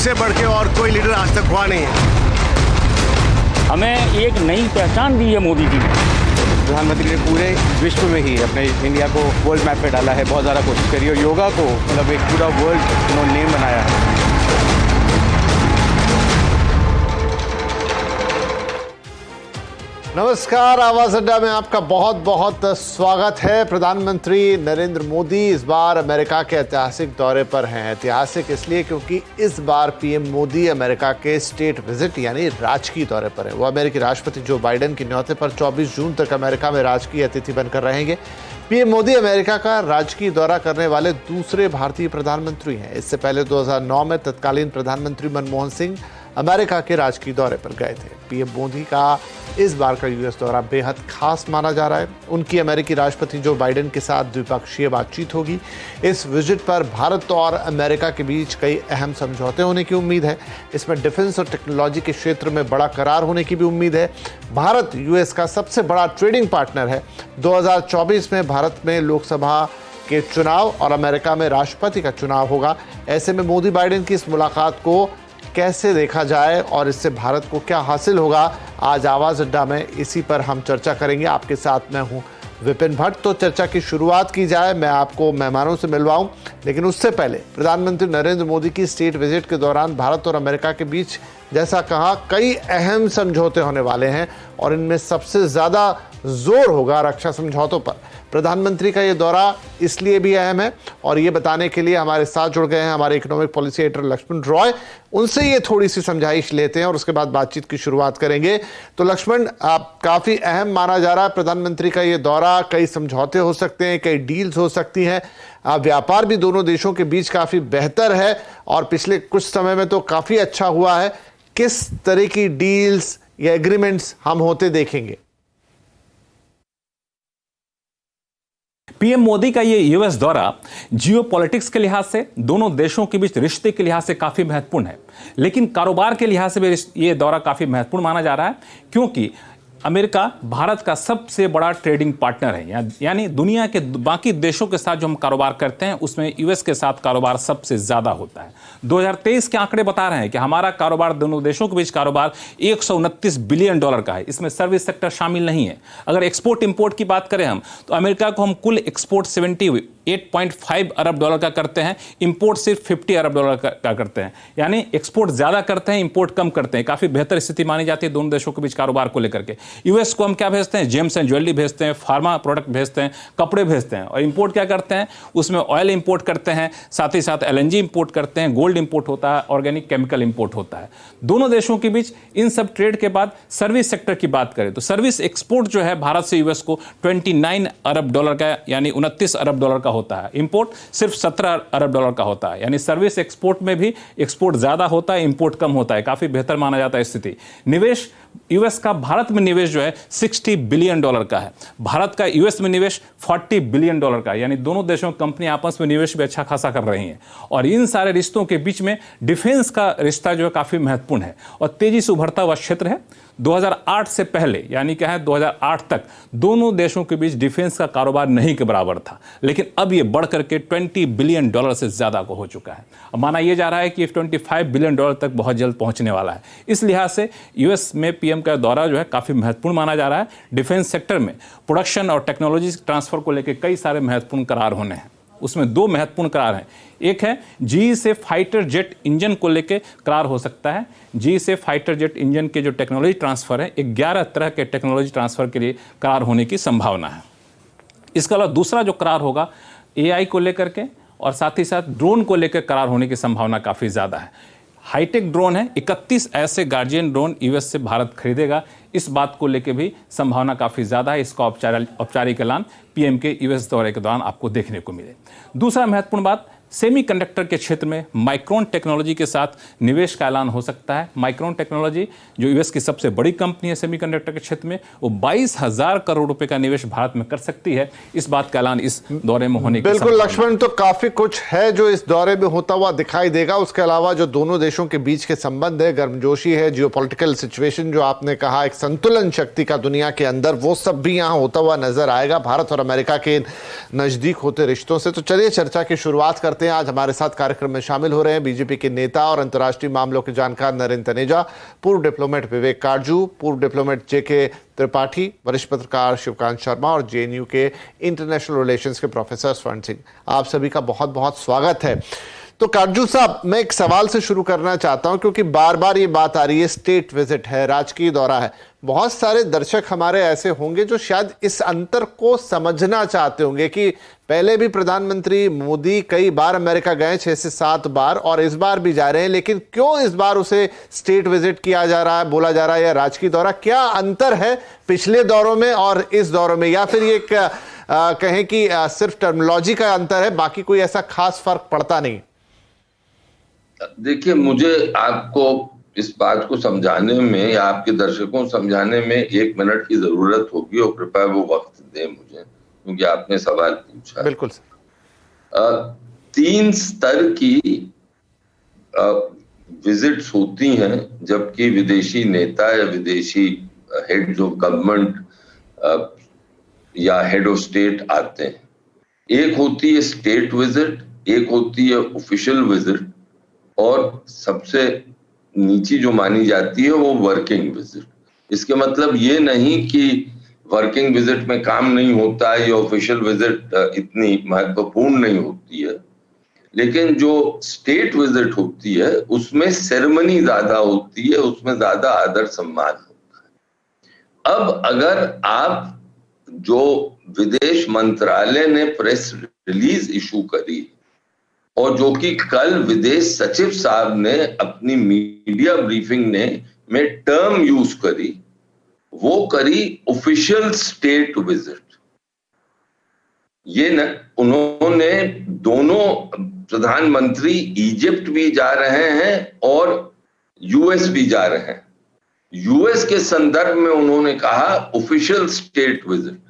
से बढ़ के और कोई लीडर आज तक हुआ नहीं है। हमें एक नई पहचान दी है मोदी जी ने। प्रधानमंत्री ने पूरे विश्व में ही अपने इंडिया को वर्ल्ड मैप पे डाला है, बहुत ज़्यादा कोशिश करी और योगा को मतलब एक पूरा वर्ल्ड उन्होंने नेम बनाया है। नमस्कार, आवाज अड्डा में आपका बहुत बहुत स्वागत है। प्रधानमंत्री नरेंद्र मोदी इस बार अमेरिका के ऐतिहासिक दौरे पर हैं। ऐतिहासिक इसलिए क्योंकि इस बार पीएम मोदी अमेरिका के स्टेट विजिट यानी राजकीय दौरे पर है। वो अमेरिकी राष्ट्रपति जो बाइडेन के न्योते पर 24 जून तक अमेरिका में राजकीय अतिथि बनकर रहेंगे। पीएम मोदी अमेरिका का राजकीय दौरा करने वाले दूसरे भारतीय प्रधानमंत्री हैं। इससे पहले 2009 में तत्कालीन प्रधानमंत्री मनमोहन सिंह अमेरिका के राजकीय दौरे पर गए थे। पीएम मोदी का इस बार का यूएस दौरा बेहद खास माना जा रहा है। उनकी अमेरिकी राष्ट्रपति जो बाइडेन के साथ द्विपक्षीय बातचीत होगी। इस विजिट पर भारत और अमेरिका के बीच कई अहम समझौते होने की उम्मीद है। इसमें डिफेंस और टेक्नोलॉजी के क्षेत्र में बड़ा करार होने की भी उम्मीद है। भारत यूएस का सबसे बड़ा ट्रेडिंग पार्टनर है। 2024 में भारत में लोकसभा के चुनाव और अमेरिका में राष्ट्रपति का चुनाव होगा। ऐसे में मोदी बाइडेन की इस मुलाकात को कैसे देखा जाए और इससे भारत को क्या हासिल होगा, आज आवाज अड्डा में इसी पर हम चर्चा करेंगे। आपके साथ मैं हूं विपिन भट्ट। तो चर्चा की शुरुआत की जाए, मैं आपको मेहमानों से मिलवाऊं, लेकिन उससे पहले प्रधानमंत्री नरेंद्र मोदी की स्टेट विजिट के दौरान भारत और अमेरिका के बीच जैसा कहा कई अहम समझौते होने वाले हैं और इनमें सबसे ज्यादा जोर होगा रक्षा समझौतों पर। प्रधानमंत्री का ये दौरा इसलिए भी अहम है और ये बताने के लिए हमारे साथ जुड़ गए हैं हमारे economic policy editor Laxman Roy. उनसे ये थोड़ी सी समझाइश लेते हैं और उसके बाद बातचीत की शुरुआत करेंगे। तो लक्ष्मण, काफी अहम माना जा रहा है प्रधानमंत्री का ये दौरा। कई समझौते हो सकते हैं, कई डील्स हो सकती हैं। व्यापार भी दोनों देशों के बीच काफी बेहतर है और पिछले कुछ समय में तो काफी अच्छा हुआ है। किस तरह की डील्स या एग्रीमेंट्स हम होते देखेंगे? पीएम मोदी का ये यूएस दौरा जियोपॉलिटिक्स के लिहाज से, दोनों देशों के बीच रिश्ते के लिहाज से काफी महत्वपूर्ण है, लेकिन कारोबार के लिहाज से भी ये दौरा काफी महत्वपूर्ण माना जा रहा है क्योंकि अमेरिका भारत का सबसे बड़ा ट्रेडिंग पार्टनर है। यानी दुनिया के बाकी देशों के साथ जो हम कारोबार करते हैं उसमें यूएस के साथ कारोबार सबसे ज्यादा होता है। 2023 के आंकड़े बता रहे हैं कि हमारा कारोबार, दोनों देशों के बीच कारोबार $129 बिलियन का है। इसमें सर्विस सेक्टर शामिल नहीं है। अगर एक्सपोर्ट इंपोर्ट की बात करें हम, तो अमेरिका को हम कुल एक्सपोर्ट 78.5 अरब डॉलर का करते हैं, इंपोर्ट सिर्फ 50 अरब डॉलर का करते हैं। यानी एक्सपोर्ट ज्यादा करते हैं, इंपोर्ट कम करते हैं। काफी बेहतर स्थिति मानी जाती है दोनों देशों के बीच कारोबार को लेकर के। यूएस को हम क्या भेजते हैं? जेम्स एंड ज्वेलरी भेजते हैं, फार्मा प्रोडक्ट भेजते हैं, कपड़े भेजते हैं। और इंपोर्ट क्या करते हैं? उसमें ऑयल इंपोर्ट करते हैं, साथ ही साथ एलएनजी इंपोर्ट करते हैं, गोल्ड इंपोर्ट होता है, ऑर्गेनिक केमिकल इंपोर्ट होता है। दोनों देशों के बीच इन सब ट्रेड के बाद सर्विस सेक्टर की बात करें तो सर्विस एक्सपोर्ट जो है भारत से यूएस को 29 अरब डॉलर का यानी 29 अरब डॉलर का होता है। इंपोर्ट सिर्फ 17 अरब डॉलर का होता है। यानी सर्विस एक्सपोर्ट में भी एक्सपोर्ट ज्यादा होता है, इंपोर्ट कम होता है। काफी बेहतर माना जाता है स्थिति। निवेश यूएस का भारत में निवेश जो है $60 बिलियन का है। भारत का यूएस में निवेश $40 बिलियन का है। यानी दोनों देशों की कंपनी आपस में निवेश भी अच्छा खासा कर रही हैं। और इन सारे रिश्तों के बीच में डिफेंस का रिश्ता जो है काफी महत्वपूर्ण है और तेजी से उभरता हुआ क्षेत्र है। 2008 से पहले यानी क्या है 2008 तक दोनों देशों के बीच डिफेंस का कारोबार नहीं के बराबर था, लेकिन अब यह बढ़कर के $20 बिलियन से ज्यादा को हो चुका है। अब माना यह जा रहा है कि $25 बिलियन तक बहुत जल्द पहुंचने वाला है। इस लिहाज से यूएस में पीएम का दौरा जो है काफी महत्वपूर्ण माना जा रहा है। डिफेंस सेक्टर में प्रोडक्शन और टेक्नोलॉजी ट्रांसफर को लेकर कई सारे महत्वपूर्ण करार होने हैं। उसमें दो महत्वपूर्ण करार हैं। एक है जीई से फाइटर जेट इंजन को लेकर करार हो सकता है। जीई से फाइटर जेट इंजन के जो टेक्नोलॉजी ट्रांसफर है, 11 तरह के टेक्नोलॉजी ट्रांसफर के लिए करार होने की संभावना है। इसके अलावा दूसरा जो करार होगा एआई को लेकर के और साथ ही साथ ड्रोन को लेकर करार होने की संभावना काफी ज्यादा है। हाईटेक ड्रोन है, 31 ऐसे गार्जियन ड्रोन यूएस से भारत खरीदेगा। इस बात को लेकर भी संभावना काफी ज्यादा है। इसका औपचारिक ऐलान पीएम के यूएस दौरे के दौरान आपको देखने को मिले। दूसरा महत्वपूर्ण बात, सेमीकंडक्टर के क्षेत्र में माइक्रोन टेक्नोलॉजी के साथ निवेश का ऐलान हो सकता है। माइक्रोन टेक्नोलॉजी जो यूएस की सबसे बड़ी कंपनी है सेमीकंडक्टर के क्षेत्र में, वो 22,000 करोड़ रुपए का निवेश भारत में कर सकती है। इस बात का ऐलान इस दौरे में होने की बिल्कुल लक्ष्मण, तो काफी कुछ है जो इस दौरे में होता हुआ दिखाई देगा। उसके अलावा जो दोनों देशों के बीच के संबंध है, गर्मजोशी है, जियोपॉलिटिकल सिचुएशन जो आपने कहा, एक संतुलन शक्ति का दुनिया के अंदर, वो सब भी यहाँ होता हुआ नजर आएगा भारत और अमेरिका के नजदीक होते रिश्तों से। तो चलिए चर्चा की शुरुआत करते करते हैं। आज हमारे साथ कार्यक्रम में शामिल हो रहे हैं बीजेपी के नेता और अंतर्राष्ट्रीय मामलों के जानकार नरेंद्र तनेजा, पूर्व डिप्लोमेट विवेक काटजू, पूर्व डिप्लोमेट जेके त्रिपाठी, वरिष्ठ पत्रकार शिवकांत शर्मा और जेएनयू के इंटरनेशनल रिलेशंस के प्रोफेसर स्वर्ण सिंह। आप सभी का बहुत बहुत स्वागत है। तो काटजू साहब, मैं एक सवाल से शुरू करना चाहता हूं, क्योंकि बार बार ये बात आ रही है, स्टेट विजिट है, राजकीय दौरा है। बहुत सारे दर्शक हमारे ऐसे होंगे जो शायद इस अंतर को समझना चाहते होंगे कि पहले भी प्रधानमंत्री मोदी कई बार अमेरिका गए, 6 से 7 बार, और इस बार भी जा रहे हैं, लेकिन क्यों इस बार उसे स्टेट विजिट किया जा रहा है, बोला जा रहा है, या राजकीय दौरा? क्या अंतर है पिछले दौरों में और इस दौरों में, या फिर ये कहें कि सिर्फ टर्मिनोलॉजी का अंतर है, बाकी कोई ऐसा खास फर्क पड़ता नहीं? देखिए, मुझे आपको इस बात को समझाने में या आपके दर्शकों को समझाने में 1 मिनट की जरूरत होगी, और कृपया वो वक्त दें मुझे, क्योंकि आपने सवाल पूछा। बिल्कुल। 3 स्तर की विजिट्स होती हैं जबकि विदेशी नेता या विदेशी हेड्स ऑफ गवर्नमेंट या हेड ऑफ स्टेट आते हैं। एक होती है स्टेट विजिट, एक होती है ऑफिशियल विजिट, और सबसे नीची जो मानी जाती है वो वर्किंग विजिट। इसके मतलब ये नहीं कि वर्किंग विजिट में काम नहीं होता है या ऑफिशियल विजिट इतनी महत्वपूर्ण नहीं होती है, लेकिन जो स्टेट विजिट होती है उसमें सेरेमनी ज्यादा होती है, उसमें ज्यादा आदर सम्मान होता है। अब अगर आप जो विदेश मंत्रालय ने प्रेस रिलीज इशू करी और जो कि कल विदेश सचिव साहब ने अपनी मीडिया ब्रीफिंग में टर्म यूज करी, वो करी ऑफिशियल स्टेट विजिट। ये न उन्होंने दोनों प्रधानमंत्री इजिप्ट भी जा रहे हैं और यूएस भी जा रहे हैं। यूएस के संदर्भ में उन्होंने कहा ऑफिशियल स्टेट विजिट,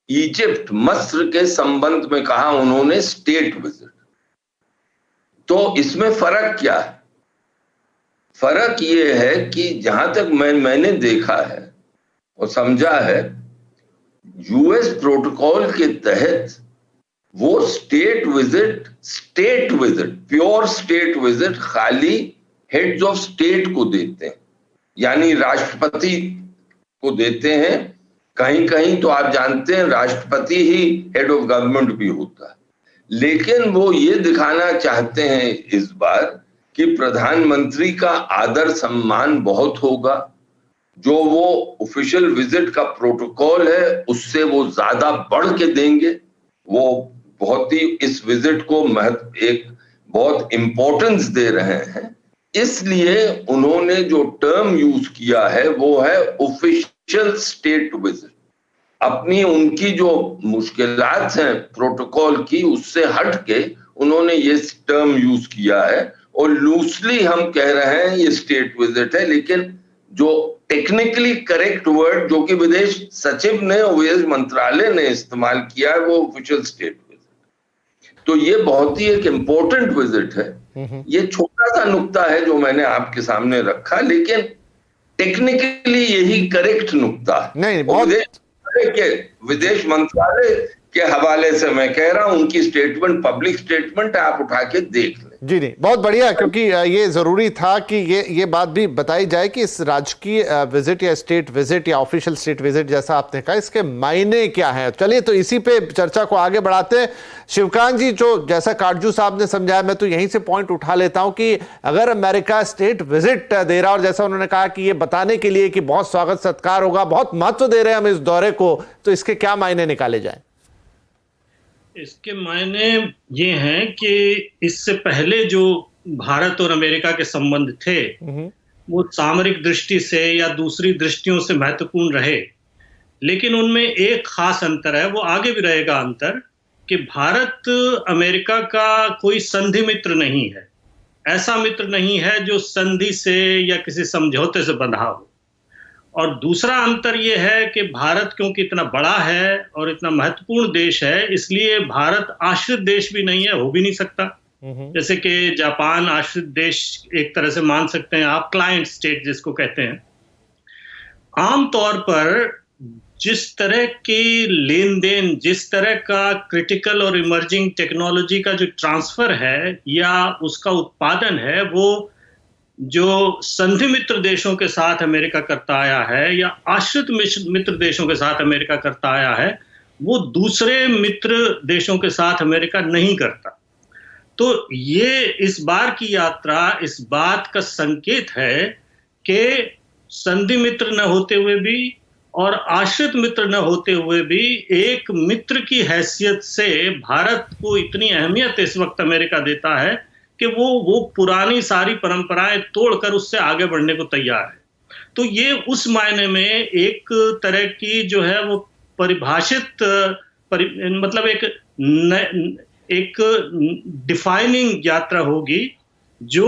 इजिप्ट मस्र के संबंध में कहा उन्होंने स्टेट विजिट। तो इसमें फर्क क्या है? फर्क ये है कि जहां तक मैंने देखा है और समझा है, यूएस प्रोटोकॉल के तहत वो state visit pure state visit खाली हेड्स ऑफ स्टेट को देते हैं, यानी राष्ट्रपति को देते हैं। कहीं कहीं तो आप जानते हैं राष्ट्रपति ही हेड ऑफ गवर्नमेंट भी होता है, लेकिन वो ये दिखाना चाहते हैं इस बार कि प्रधानमंत्री का आदर सम्मान बहुत होगा। जो वो ऑफिशियल विजिट का प्रोटोकॉल है उससे वो ज्यादा बढ़ के देंगे। वो बहुत ही इस विजिट को एक बहुत इंपॉर्टेंस दे रहे हैं, इसलिए उन्होंने जो टर्म यूज किया है वो है ऑफिशियल स्टेट विजिट। अपनी उनकी जो मुश्किलात हैं प्रोटोकॉल की, उससे हट के उन्होंने ये टर्म यूज किया है, और लूजली हम कह रहे हैं ये स्टेट विजिट है, लेकिन जो टेक्निकली करेक्ट वर्ड जो कि विदेश सचिव ने और विदेश मंत्रालय ने इस्तेमाल किया है वो ऑफिशियल स्टेट विजिट। तो ये बहुत ही एक इंपॉर्टेंट विजिट है। ये छोटा सा नुक्ता है जो मैंने आपके सामने रखा, लेकिन टेक्निकली यही करेक्ट नुक्ता है। नहीं, बहुत के विदेश मंत्रालय के हवाले से मैं कह रहा हूं, उनकी स्टेटमेंट पब्लिक स्टेटमेंट आप उठा के देख लें। जी नहीं, बहुत बढ़िया, क्योंकि ये जरूरी था कि ये बात भी बताई जाए कि इस राजकीय विजिट या स्टेट विजिट या ऑफिशियल स्टेट विजिट जैसा आपने कहा, इसके मायने क्या हैं। चलिए तो इसी पे चर्चा को आगे बढ़ाते हैं। शिवकांत जी, जो जैसा काटजू साहब ने समझाया, मैं तो यहीं से पॉइंट उठा लेता हूं कि अगर अमेरिका स्टेट विजिट दे रहा, और जैसा उन्होंने कहा कि ये बताने के लिए कि बहुत स्वागत सत्कार होगा, बहुत महत्व दे रहे हैं हम इस दौरे को, तो इसके क्या मायने निकाले जाए? इसके मायने ये हैं कि इससे पहले जो भारत और अमेरिका के संबंध थे वो सामरिक दृष्टि से या दूसरी दृष्टियों से महत्वपूर्ण रहे, लेकिन उनमें एक खास अंतर है, वो आगे भी रहेगा अंतर, कि भारत अमेरिका का कोई संधि मित्र नहीं है। ऐसा मित्र नहीं है जो संधि से या किसी समझौते से बंधा हो। और दूसरा अंतर यह है कि भारत क्योंकि इतना बड़ा है और इतना महत्वपूर्ण देश है, इसलिए भारत आश्रित देश भी नहीं है, हो भी नहीं सकता। जैसे कि जापान आश्रित देश एक तरह से मान सकते हैं आप, क्लाइंट स्टेट जिसको कहते हैं। आमतौर पर जिस तरह की लेन देन, जिस तरह का क्रिटिकल और इमर्जिंग टेक्नोलॉजी का जो ट्रांसफर है या उसका उत्पादन है, वो जो संधि मित्र देशों के साथ अमेरिका करता आया है या आश्रित मित्र देशों के साथ अमेरिका करता आया है, वो दूसरे मित्र देशों के साथ अमेरिका नहीं करता। तो ये इस बार की यात्रा इस बात का संकेत है कि संधि मित्र न होते हुए भी और आश्रित मित्र न होते हुए भी एक मित्र की हैसियत से भारत को इतनी अहमियत इस वक्त अमेरिका देता है कि वो पुरानी सारी परंपराएं तोड़कर उससे आगे बढ़ने को तैयार है। तो ये उस मायने में एक तरह की जो है वो परिभाषित मतलब एक डिफाइनिंग यात्रा होगी जो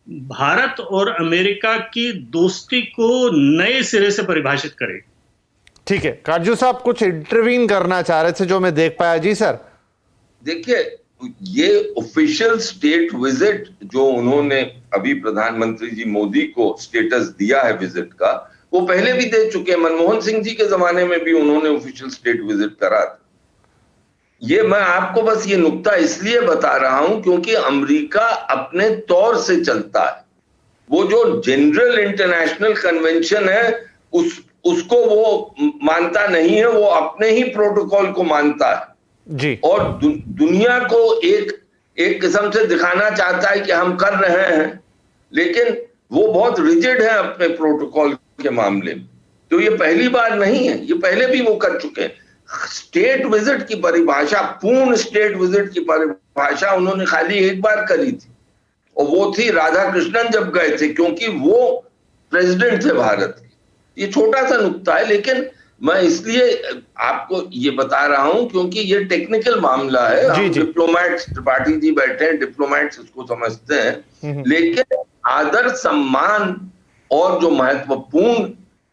भारत और अमेरिका की दोस्ती को नए सिरे से परिभाषित करेगी। ठीक है, काटजू साहब कुछ इंटरवीन करना चाह रहे थे जो मैं देख पाया। जी सर। देखिए, ये ऑफिशियल स्टेट विजिट जो उन्होंने अभी प्रधानमंत्री जी मोदी को स्टेटस दिया है विजिट का, वो पहले भी दे चुके हैं। मनमोहन सिंह जी के जमाने में भी उन्होंने ऑफिशियल स्टेट विजिट करा था। ये मैं आपको बस ये नुक्ता इसलिए बता रहा हूं क्योंकि अमेरिका अपने तौर से चलता है। वो जो जनरल इंटरनेशनल कन्वेंशन है उसको वो मानता नहीं है, वो अपने ही प्रोटोकॉल को मानता है जी। और दुनिया को एक किस्म से दिखाना चाहता है कि हम कर रहे हैं, लेकिन वो बहुत रिजिड है अपने प्रोटोकॉल के मामले में। तो ये पहली बार नहीं है, ये पहले भी वो कर चुके हैं। स्टेट विजिट की परिभाषा, पूर्ण स्टेट विजिट की परिभाषा उन्होंने खाली एक बार करी थी और वो थी राधाकृष्णन जब गए थे, क्योंकि वो प्रेसिडेंट थे भारत के। ये छोटा सा नुक्ता है, लेकिन मैं इसलिए आपको ये बता रहा हूं क्योंकि ये टेक्निकल मामला है। हम डिप्लोमैट्स, त्रिपाठी जी बैठे हैं, डिप्लोमैट्स इसको समझते हैं, लेकिन आदर सम्मान और जो महत्वपूर्ण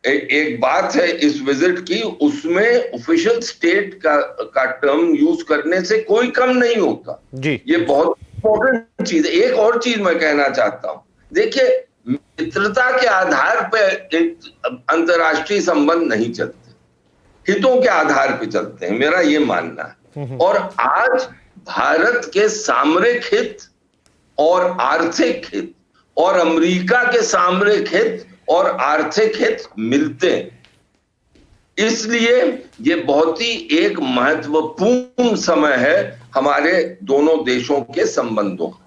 एक बात है इस विजिट की, उसमें ऑफिशियल स्टेट का टर्म यूज करने से कोई कम नहीं होता जी। ये बहुत इंपॉर्टेंट चीज है। एक और चीज मैं कहना चाहता हूं, देखिए, मित्रता के आधार पर अंतर्राष्ट्रीय संबंध नहीं चलते, हितों के आधार पर चलते हैं, मेरा ये मानना है। और आज भारत के सामरिक हित और आर्थिक हित और अमेरिका के सामरिक हित और आर्थिक हित मिलते हैं। इसलिए ये बहुत ही एक महत्वपूर्ण समय है हमारे दोनों देशों के संबंधों का।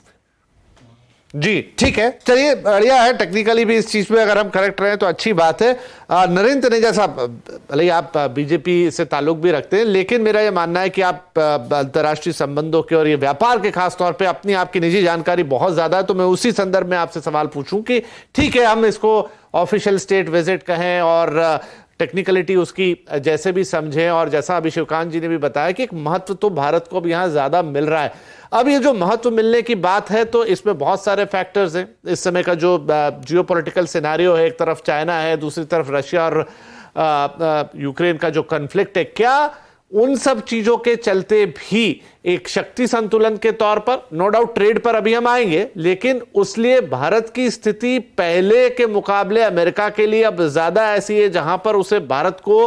जी ठीक है, चलिए, बढ़िया है। टेक्निकली भी इस चीज में अगर हम करेक्ट रहे तो अच्छी बात है। नरेंद्र तनेजा साहब, भले आप बीजेपी से ताल्लुक भी रखते हैं, लेकिन मेरा यह मानना है कि आप अंतर्राष्ट्रीय संबंधों के और ये व्यापार के खास तौर पे अपनी आपकी निजी जानकारी बहुत ज्यादा है, तो मैं उसी संदर्भ में आपसे सवाल पूछूं कि ठीक है, हम इसको ऑफिशियल स्टेट विजिट कहें और टेक्निकलिटी उसकी जैसे भी समझें, और जैसा अभी शिवकांत जी ने भी बताया कि एक महत्व तो भारत को अब यहाँ ज्यादा मिल रहा है। अब ये जो महत्व मिलने की बात है तो इसमें बहुत सारे फैक्टर्स हैं। इस समय का जो जियोपॉलिटिकल सिनेरियो है, एक तरफ चाइना है, दूसरी तरफ रशिया और यूक्रेन का जो कॉन्फ्लिक्ट है, क्या उन सब चीजों के चलते भी एक शक्ति संतुलन के तौर पर, नो डाउट ट्रेड पर अभी हम आएंगे, लेकिन उसलिए भारत की स्थिति पहले के मुकाबले अमेरिका के लिए अब ज्यादा ऐसी है जहां पर उसे भारत को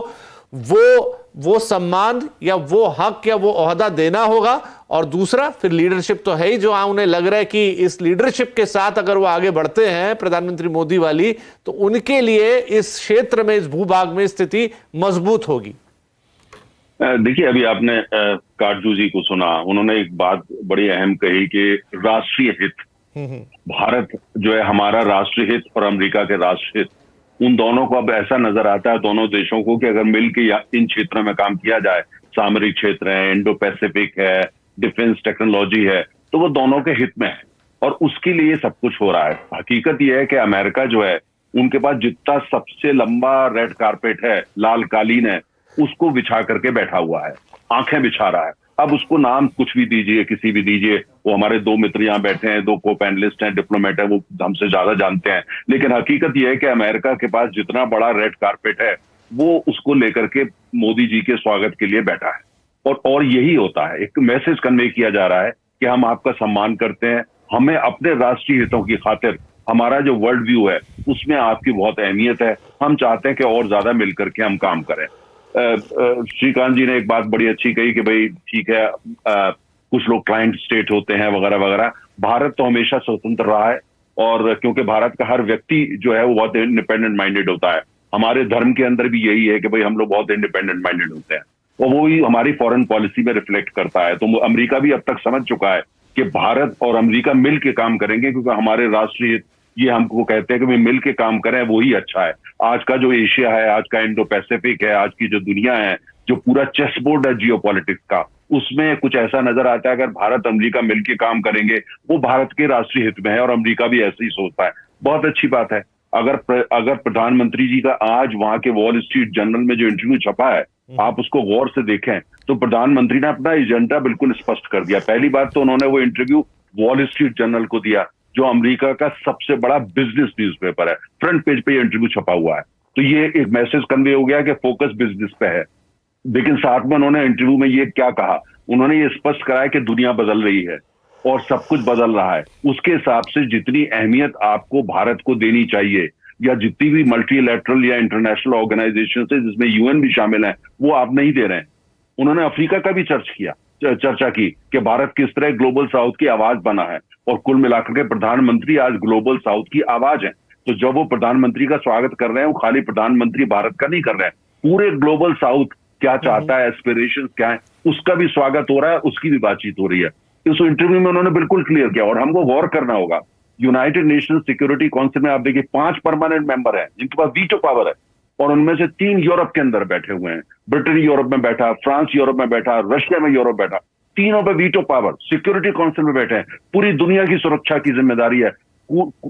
वो सम्मान या वो हक या वो ओहदा देना होगा, और दूसरा फिर लीडरशिप तो है ही, जो उन्हें लग रहा है कि इस लीडरशिप के साथ अगर वो आगे बढ़ते हैं प्रधानमंत्री मोदी वाली, तो उनके लिए इस क्षेत्र में, इस भूभाग में स्थिति मजबूत होगी। देखिए, अभी आपने काटजू जी को सुना, उन्होंने एक बात बड़ी अहम कही कि राष्ट्रीय हित, भारत जो है हमारा राष्ट्रीय हित और अमेरिका के राष्ट्रीय हित, उन दोनों को अब ऐसा नजर आता है दोनों देशों को कि अगर मिलकर इन क्षेत्रों में काम किया जाए, सामरिक क्षेत्र है, इंडो पैसिफिक है, डिफेंस टेक्नोलॉजी है, तो वो दोनों के हित में है और उसके लिए सब कुछ हो रहा है। हकीकत यह है कि अमेरिका जो है, उनके पास जितना सबसे लंबा रेड कारपेट है, लाल कालीन है, उसको बिछा करके बैठा हुआ है, आंखें बिछा रहा है। अब उसको नाम कुछ भी दीजिए, किसी भी दीजिए, वो हमारे दो मित्र यहाँ बैठे हैं, दो को पैनलिस्ट हैं, डिप्लोमेट है, वो हमसे ज्यादा जानते हैं, लेकिन हकीकत यह है कि अमेरिका के पास जितना बड़ा रेड कारपेट है, वो उसको लेकर के मोदी जी के स्वागत के लिए बैठा है। और यही होता है, एक मैसेज कन्वे किया जा रहा है कि हम आपका सम्मान करते हैं, हमें अपने राष्ट्रीय हितों की खातिर, हमारा जो वर्ल्ड व्यू है उसमें आपकी बहुत अहमियत है, हम चाहते हैं कि और ज्यादा मिलकर के हम काम करें। श्रीकांत जी ने एक बात बड़ी अच्छी कही कि भाई ठीक है, कुछ लोग क्लाइंट स्टेट होते हैं वगैरह वगैरह। भारत तो हमेशा स्वतंत्र रहा है, और क्योंकि भारत का हर व्यक्ति जो है वो बहुत इंडिपेंडेंट माइंडेड होता है। हमारे धर्म के अंदर भी यही है कि भाई हम लोग बहुत इंडिपेंडेंट माइंडेड होते हैं, और वो ही हमारी फॉरेन पॉलिसी में रिफ्लेक्ट करता है। तो अमेरिका भी अब तक समझ चुका है कि भारत और अमेरिका मिल के काम करेंगे, क्योंकि हमारे राष्ट्रीय हित ये हमको कहते हैं कि भाई मिल के काम करें, वो ही अच्छा है। आज का जो एशिया है, आज का इंडो पैसिफिक है, आज की जो दुनिया है, जो पूरा चेस बोर्ड है जियो पॉलिटिक्स का, उसमें कुछ ऐसा नजर आता है अगर भारत अमेरिका मिलकर काम करेंगे, वो भारत के राष्ट्रीय हित में है, और अमेरिका भी ऐसे ही सोचता है। बहुत अच्छी बात है। अगर प्रधानमंत्री जी का आज वहां के वॉल स्ट्रीट जर्नल में जो इंटरव्यू छपा है, आप उसको गौर से देखें तो प्रधानमंत्री ने अपना एजेंडा बिल्कुल स्पष्ट कर दिया। पहली बात तो उन्होंने वो इंटरव्यू वॉल स्ट्रीट जर्नल को दिया, जो अमेरिका का सबसे बड़ा बिजनेस न्यूज़पेपर है। फ्रंट पेज पे ये इंटरव्यू छपा हुआ है, तो ये एक मैसेज कन्वे हो गया कि फोकस बिजनेस पे है। लेकिन साथ में उन्होंने इंटरव्यू में ये क्या कहा, उन्होंने ये स्पष्ट कराया कि दुनिया बदल रही है और सब कुछ बदल रहा है। उसके हिसाब से जितनी अहमियत आपको भारत को देनी चाहिए, या जितनी भी मल्टीलैटरल या इंटरनेशनल ऑर्गेनाइजेशन है जिसमें यूएन भी शामिल है, वो आप नहीं दे रहे हैं। उन्होंने अफ्रीका का भी चर्चा की कि भारत किस तरह ग्लोबल साउथ की आवाज बना है, और कुल मिलाकर के प्रधानमंत्री आज ग्लोबल साउथ की आवाज है। तो जब वो प्रधानमंत्री का स्वागत कर रहे हैं, वो खाली प्रधानमंत्री भारत का नहीं कर रहे हैं, पूरे ग्लोबल साउथ क्या चाहता है, एस्पिरेशंस क्या है, उसका भी स्वागत हो रहा है, उसकी भी बातचीत हो रही है। इस इंटरव्यू में उन्होंने बिल्कुल क्लियर किया, और हमको गौर करना होगा। यूनाइटेड नेशन सिक्योरिटी काउंसिल में आप देखिए 5 परमानेंट मेंबर हैं जिनके पास वीटो पावर है, और उनमें से 3 यूरोप के अंदर बैठे हुए हैं। ब्रिटेन यूरोप में बैठा, फ्रांस यूरोप में बैठा, रशिया में यूरोप बैठा, तीनों पे वीटो पावर। सिक्योरिटी काउंसिल में बैठे हैं, पूरी दुनिया की सुरक्षा की जिम्मेदारी है।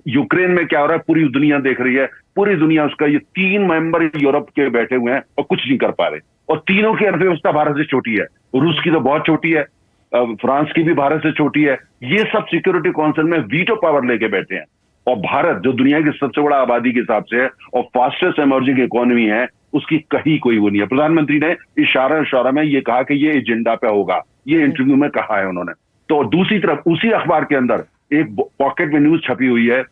यूक्रेन में क्या हो रहा है पूरी दुनिया देख रही है, पूरी दुनिया उसका। ये 3 मेंबर यूरोप के बैठे हुए हैं और कुछ नहीं कर पा रहे, और तीनों की अर्थव्यवस्था भारत से छोटी है। रूस की तो बहुत छोटी है, फ्रांस की भी भारत से छोटी है। ये सब सिक्योरिटी काउंसिल में वीटो पावर लेके बैठे हैं, और भारत जो दुनिया की सबसे बड़ा आबादी के हिसाब से है और फास्टेस्ट इमर्जिंग इकोनॉमी है, उसकी कहीं कोई वो नहीं है। प्रधानमंत्री ने इशारा में ये कहा कि ये एजेंडा पे होगा, ये इंटरव्यू में कहा है उन्होंने। तो दूसरी तरफ उसी अखबार के अंदर एक पॉकेट में न्यूज छपी हुई है,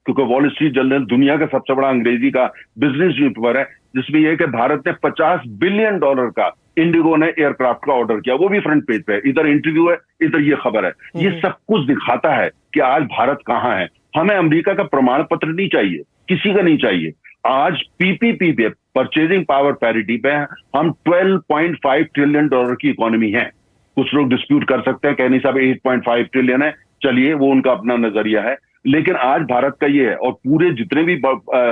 क्योंकि वॉल स्ट्रीट जर्नल दुनिया का सबसे बड़ा अंग्रेजी का बिजनेस न्यूज़पेपर है, जिसमें यह कि भारत ने $50 बिलियन का इंडिगो ने एयरक्राफ्ट का ऑर्डर किया। वो भी फ्रंट पेज पे है, इधर इंटरव्यू है, इधर ये खबर है। ये सब कुछ दिखाता है कि आज भारत कहां है। हमें अमेरिका का प्रमाण पत्र नहीं चाहिए, किसी का नहीं चाहिए। आज पीपीपी पे, परचेजिंग पावर पैरिटी पे हम $12.5 ट्रिलियन की इकोनॉमी है। कुछ लोग डिस्प्यूट कर सकते हैं, कहनी साहब 8.5 ट्रिलियन है, चलिए वो उनका अपना नजरिया है, लेकिन आज भारत का ये है। और पूरे जितने भी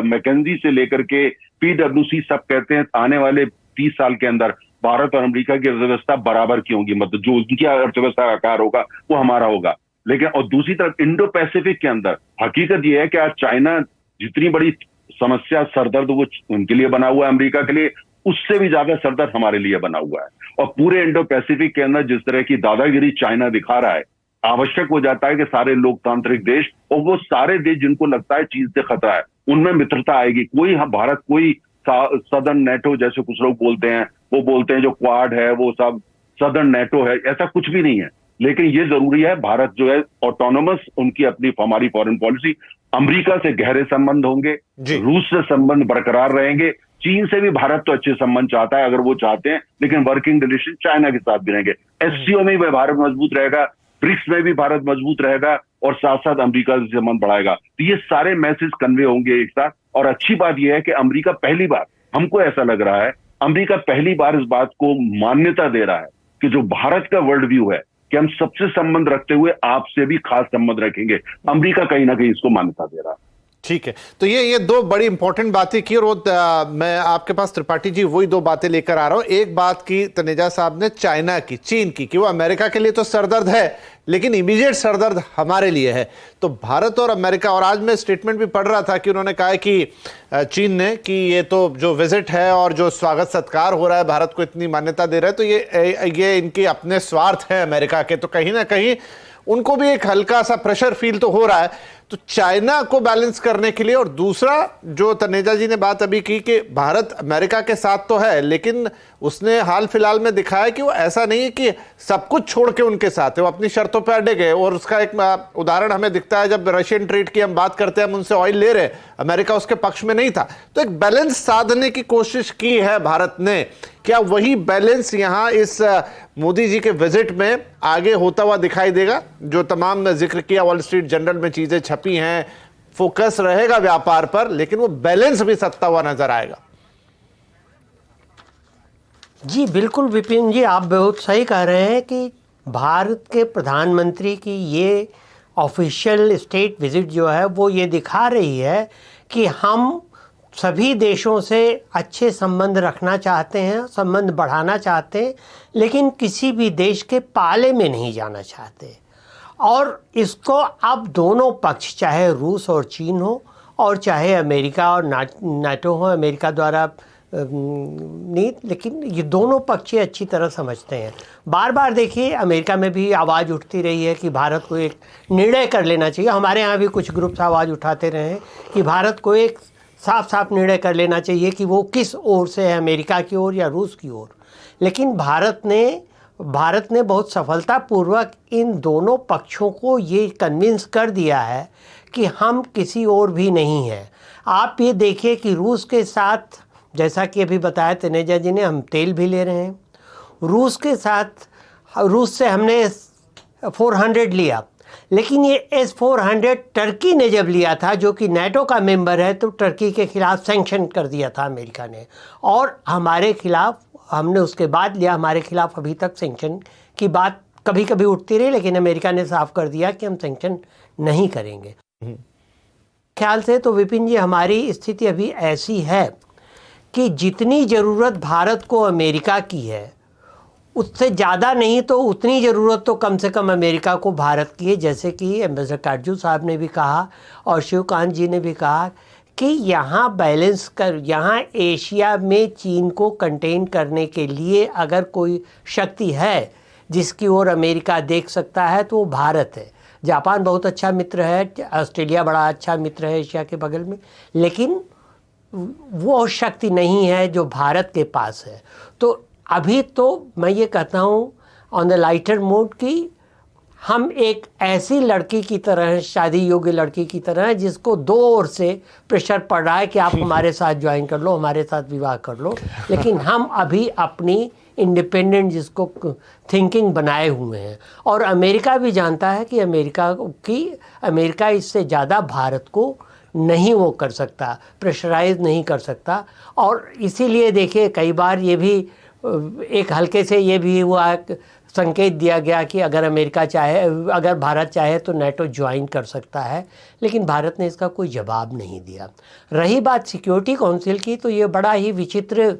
मैकेंजी से लेकर के पीडब्ल्यूसी सब कहते हैं आने वाले 30 साल के अंदर भारत और अमेरिका की अर्थव्यवस्था बराबर की होगी, मतलब जो उनकी अर्थव्यवस्था का आकार होगा वो हमारा होगा। लेकिन और दूसरी तरफ इंडो पैसिफिक के अंदर हकीकत यह है कि आज चाइना जितनी बड़ी समस्या सरदर्द वो उनके लिए बना हुआ है, अमेरिका के लिए, उससे भी ज्यादा सरदर्द हमारे लिए बना हुआ है। और पूरे इंडो पैसिफिक के अंदर जिस तरह की दादागिरी चाइना दिखा रहा है, आवश्यक हो जाता है कि सारे लोकतांत्रिक देश और वो सारे देश जिनको लगता है चीज से खतरा है, उनमें मित्रता आएगी। कोई भारत कोई सदर्न नेटो जैसे कुछ लोग बोलते हैं, वो बोलते हैं जो क्वाड है वो सब सदर्न नेटो है, ऐसा कुछ भी नहीं है। लेकिन ये जरूरी है भारत जो है ऑटोनोमस, उनकी अपनी हमारी फॉरेन पॉलिसी, अमेरिका से गहरे संबंध होंगे, रूस से संबंध बरकरार रहेंगे, चीन से भी भारत तो अच्छे संबंध चाहता है अगर वो चाहते हैं, लेकिन वर्किंग रिलेशन चाइना के साथ भी रहेंगे। एससीओ में भी भारत मजबूत रहेगा, ब्रिक्स में भी भारत मजबूत रहेगा, और साथ साथ अमेरिका से संबंध बढ़ाएगा। तो ये सारे मैसेज कन्वे होंगे एक साथ। और अच्छी बात यह है कि अमेरिका पहली बार, हमको ऐसा लग रहा है, अमेरिका पहली बार इस बात को मान्यता दे रहा है कि जो भारत का वर्ल्ड व्यू है कि हम सबसे संबंध रखते हुए आपसे भी खास संबंध रखेंगे, अमेरिका कहीं ना कहीं इसको मान्यता दे रहा है। ठीक है, तो ये 2 बड़ी इंपॉर्टेंट बातें की, और मैं आपके पास त्रिपाठी जी वही 2 बातें लेकर आ रहा हूं। एक बात की तनेजा साहब ने चाइना की, चीन की, कि वो अमेरिका के लिए तो सरदर्द है, लेकिन इमीडिएट सरदर्द हमारे लिए है। तो भारत और अमेरिका, और आज मैं स्टेटमेंट भी पढ़ रहा था कि उन्होंने कहा है कि चीन ने कि ये तो जो विजिट है और जो स्वागत सत्कार हो रहा है, भारत को इतनी मान्यता दे रहा है, तो ये इनके अपने स्वार्थ है अमेरिका के। तो कहीं ना कहीं उनको भी एक हल्का सा प्रेशर फील तो हो रहा है। तो चाइना को बैलेंस करने के लिए, और दूसरा जो तनेजा जी ने बात अभी की कि भारत अमेरिका के साथ तो है, लेकिन उसने हाल फिलहाल में दिखाया कि वो ऐसा नहीं है कि सब कुछ छोड़ के उनके साथ है, वो अपनी शर्तों पर अड़े गए। और उसका एक उदाहरण हमें दिखता है, जब रशियन ट्रेड की हम बात करते हैं, हम उनसे ऑयल ले रहे, अमेरिका उसके पक्ष में नहीं था। तो एक बैलेंस साधने की कोशिश की है भारत ने। क्या वही बैलेंस यहां इस मोदी जी के विजिट में आगे होता हुआ दिखाई देगा? जो तमाम जिक्र किया वॉल स्ट्रीट जर्नल में चीजें छपी हैं, फोकस रहेगा व्यापार पर, लेकिन वो बैलेंस भी सत्ता हुआ नजर आएगा। जी बिल्कुल विपिन जी, आप बहुत सही कह रहे हैं कि भारत के प्रधानमंत्री की ये ऑफिशियल स्टेट विजिट जो है वो ये दिखा रही है कि हम सभी देशों से अच्छे संबंध रखना चाहते हैं, संबंध बढ़ाना चाहते हैं, लेकिन किसी भी देश के पाले में नहीं जाना चाहते। और इसको अब दोनों पक्ष, चाहे रूस और चीन हो और चाहे अमेरिका और नाटो हो, अमेरिका द्वारा नहीं, लेकिन ये दोनों पक्ष अच्छी तरह समझते हैं। बार बार देखिए अमेरिका में भी आवाज़ उठती रही है कि भारत को एक निर्णय कर लेना चाहिए। हमारे यहाँ भी कुछ ग्रुप्स आवाज़ उठाते रहे हैं कि भारत को एक साफ साफ निर्णय कर लेना चाहिए कि वो किस ओर से है, अमेरिका की ओर या रूस की ओर। लेकिन भारत ने बहुत सफलतापूर्वक इन दोनों पक्षों को ये कन्विंस कर दिया है कि हम किसी और भी नहीं हैं। आप ये देखिए कि रूस के साथ, जैसा कि अभी बताया तनेजा जी ने, हम तेल भी ले रहे हैं। रूस से हमने S-400 लिया, लेकिन ये S-400 टर्की ने जब लिया था, जो कि नाटो का मेंबर है, तो टर्की के खिलाफ सैंक्शन कर दिया था अमेरिका ने, और हमारे खिलाफ हमने उसके बाद लिया। हमारे खिलाफ अभी तक सैंक्शन की बात कभी कभी उठती रही, लेकिन अमेरिका ने साफ कर दिया कि हम सैंक्शन नहीं करेंगे। ख्याल से तो विपिन जी हमारी स्थिति अभी ऐसी है कि जितनी ज़रूरत भारत को अमेरिका की है, उससे ज़्यादा नहीं तो उतनी ज़रूरत तो कम से कम अमेरिका को भारत की है। जैसे कि एम्बेसडर काटजू साहब ने भी कहा और शिवकांत जी ने भी कहा कि यहाँ बैलेंस यहाँ एशिया में चीन को कंटेन करने के लिए अगर कोई शक्ति है जिसकी ओर अमेरिका देख सकता है तो वो भारत है। जापान बहुत अच्छा मित्र है, ऑस्ट्रेलिया बड़ा अच्छा मित्र है एशिया के बगल में, लेकिन वो शक्ति नहीं है जो भारत के पास है। तो अभी तो मैं ये कहता हूँ ऑन द लाइटर मोड कि हम एक ऐसी लड़की की तरह, शादी योग्य लड़की की तरह, जिसको दो ओर से प्रेशर पड़ रहा है कि आप हमारे साथ ज्वाइन कर लो, हमारे साथ विवाह कर लो, लेकिन हम अभी अपनी इंडिपेंडेंट जिसको थिंकिंग बनाए हुए हैं। और अमेरिका भी जानता है कि अमेरिका इससे ज़्यादा भारत को नहीं वो कर सकता, प्रेशराइज नहीं कर सकता। और इसीलिए देखिए कई बार ये भी एक हल्के से ये भी हुआ, संकेत दिया गया कि अगर भारत चाहे तो नाटो ज्वाइन कर सकता है, लेकिन भारत ने इसका कोई जवाब नहीं दिया। रही बात सिक्योरिटी काउंसिल की, तो ये बड़ा ही विचित्र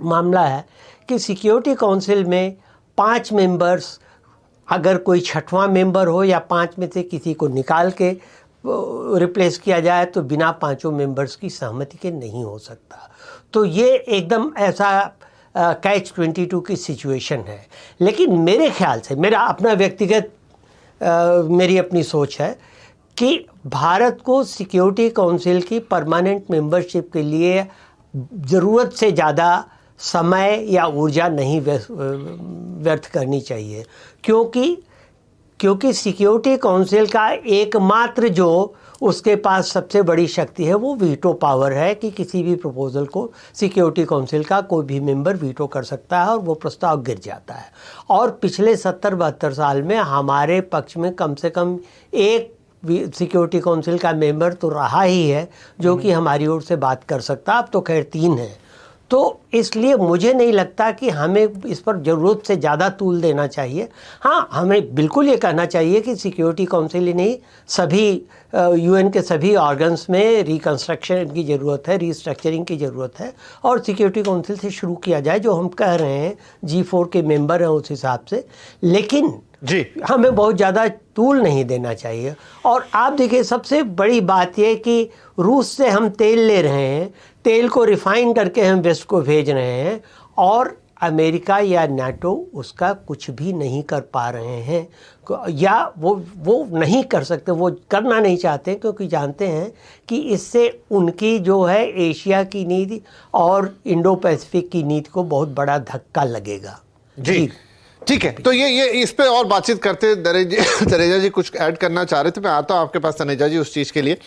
मामला है कि सिक्योरिटी काउंसिल में 5 मेंबर्स, अगर कोई 6वां मेंबर हो या 5 में से किसी को निकाल के रिप्लेस किया जाए तो बिना 5 मेंबर्स की सहमति के नहीं हो सकता। तो ये एकदम ऐसा कैच 22 की सिचुएशन है। लेकिन मेरे ख्याल से, मेरा अपना व्यक्तिगत मेरी अपनी सोच है कि भारत को सिक्योरिटी काउंसिल की परमानेंट मेंबरशिप के लिए ज़रूरत से ज़्यादा समय या ऊर्जा नहीं व्यर्थ करनी चाहिए, क्योंकि सिक्योरिटी काउंसिल का एकमात्र जो उसके पास सबसे बड़ी शक्ति है वो वीटो पावर है कि किसी भी प्रपोजल को सिक्योरिटी काउंसिल का कोई भी मेंबर वीटो कर सकता है और वो प्रस्ताव गिर जाता है। और पिछले 70-72 साल में हमारे पक्ष में कम से कम एक सिक्योरिटी काउंसिल का मेंबर तो रहा ही है जो कि हमारी ओर से बात कर सकता। अब तो खैर 3 है। तो इसलिए मुझे नहीं लगता कि हमें इस पर ज़रूरत से ज़्यादा तूल देना चाहिए। हाँ, हमें बिल्कुल ये कहना चाहिए कि सिक्योरिटी काउंसिल ही नहीं, सभी यूएन के सभी ऑर्गन्स में रिकंस्ट्रक्शन की ज़रूरत है, रीस्ट्रक्चरिंग की ज़रूरत है, और सिक्योरिटी काउंसिल से शुरू किया जाए, जो हम कह रहे हैं G4 के मेंबर हैं उस हिसाब से। लेकिन जी हमें बहुत ज़्यादा तूल नहीं देना चाहिए। और आप देखिए सबसे बड़ी बात यह कि रूस से हम तेल ले रहे हैं, तेल को रिफ़ाइन करके हम वेस्ट को भेज रहे हैं, और अमेरिका या नाटो उसका कुछ भी नहीं कर पा रहे हैं, या वो नहीं कर सकते, वो करना नहीं चाहते, क्योंकि जानते हैं कि इससे उनकी जो है एशिया की नीति और इंडो पैसिफिक की नीति को बहुत बड़ा धक्का लगेगा। जी ठीक है, तो ये इस पे और बातचीत करते। तनेजा जी कुछ ऐड करना चाह रहे थे, मैं आता हूं आपके पास तनेजा जी उस चीज के लिए।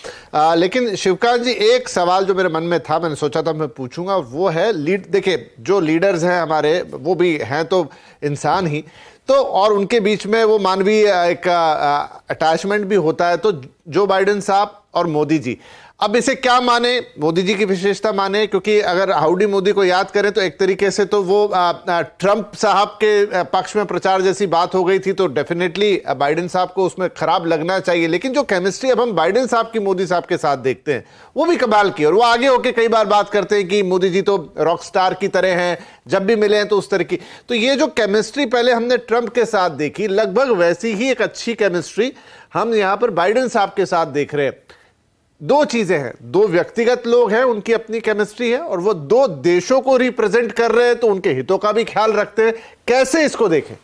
लेकिन शिवकांत जी, एक सवाल जो मेरे मन में था, मैंने सोचा था मैं पूछूंगा, वो है देखिए जो लीडर्स हैं हमारे, वो भी हैं तो इंसान ही, तो और उनके बीच में वो मानवीय एक अटैचमेंट भी होता है। तो जो बाइडेन साहब और मोदी जी, अब इसे क्या माने, मोदी जी की विशेषता माने, क्योंकि अगर हाउडी मोदी को याद करें तो एक तरीके से तो वो ट्रंप साहब के पक्ष में प्रचार जैसी बात हो गई थी, तो डेफिनेटली बाइडेन साहब को उसमें खराब लगना चाहिए। लेकिन जो केमिस्ट्री अब हम बाइडेन साहब की मोदी साहब के साथ देखते हैं वो भी कमाल की, और वो आगे होके कई बार बात करते हैं कि मोदी जी तो रॉक स्टार की तरह हैं, जब भी मिले हैं तो उस तरह की। तो ये जो केमिस्ट्री पहले हमने ट्रंप के साथ देखी, लगभग वैसी ही एक अच्छी केमिस्ट्री हम यहां पर बाइडेन साहब के साथ देख रहे हैं। दो चीजें हैं, दो व्यक्तिगत लोग हैं, उनकी अपनी केमिस्ट्री है, और वो दो देशों को रिप्रेजेंट कर रहे हैं, तो उनके हितों का भी ख्याल रखते हैं। कैसे इसको देखें?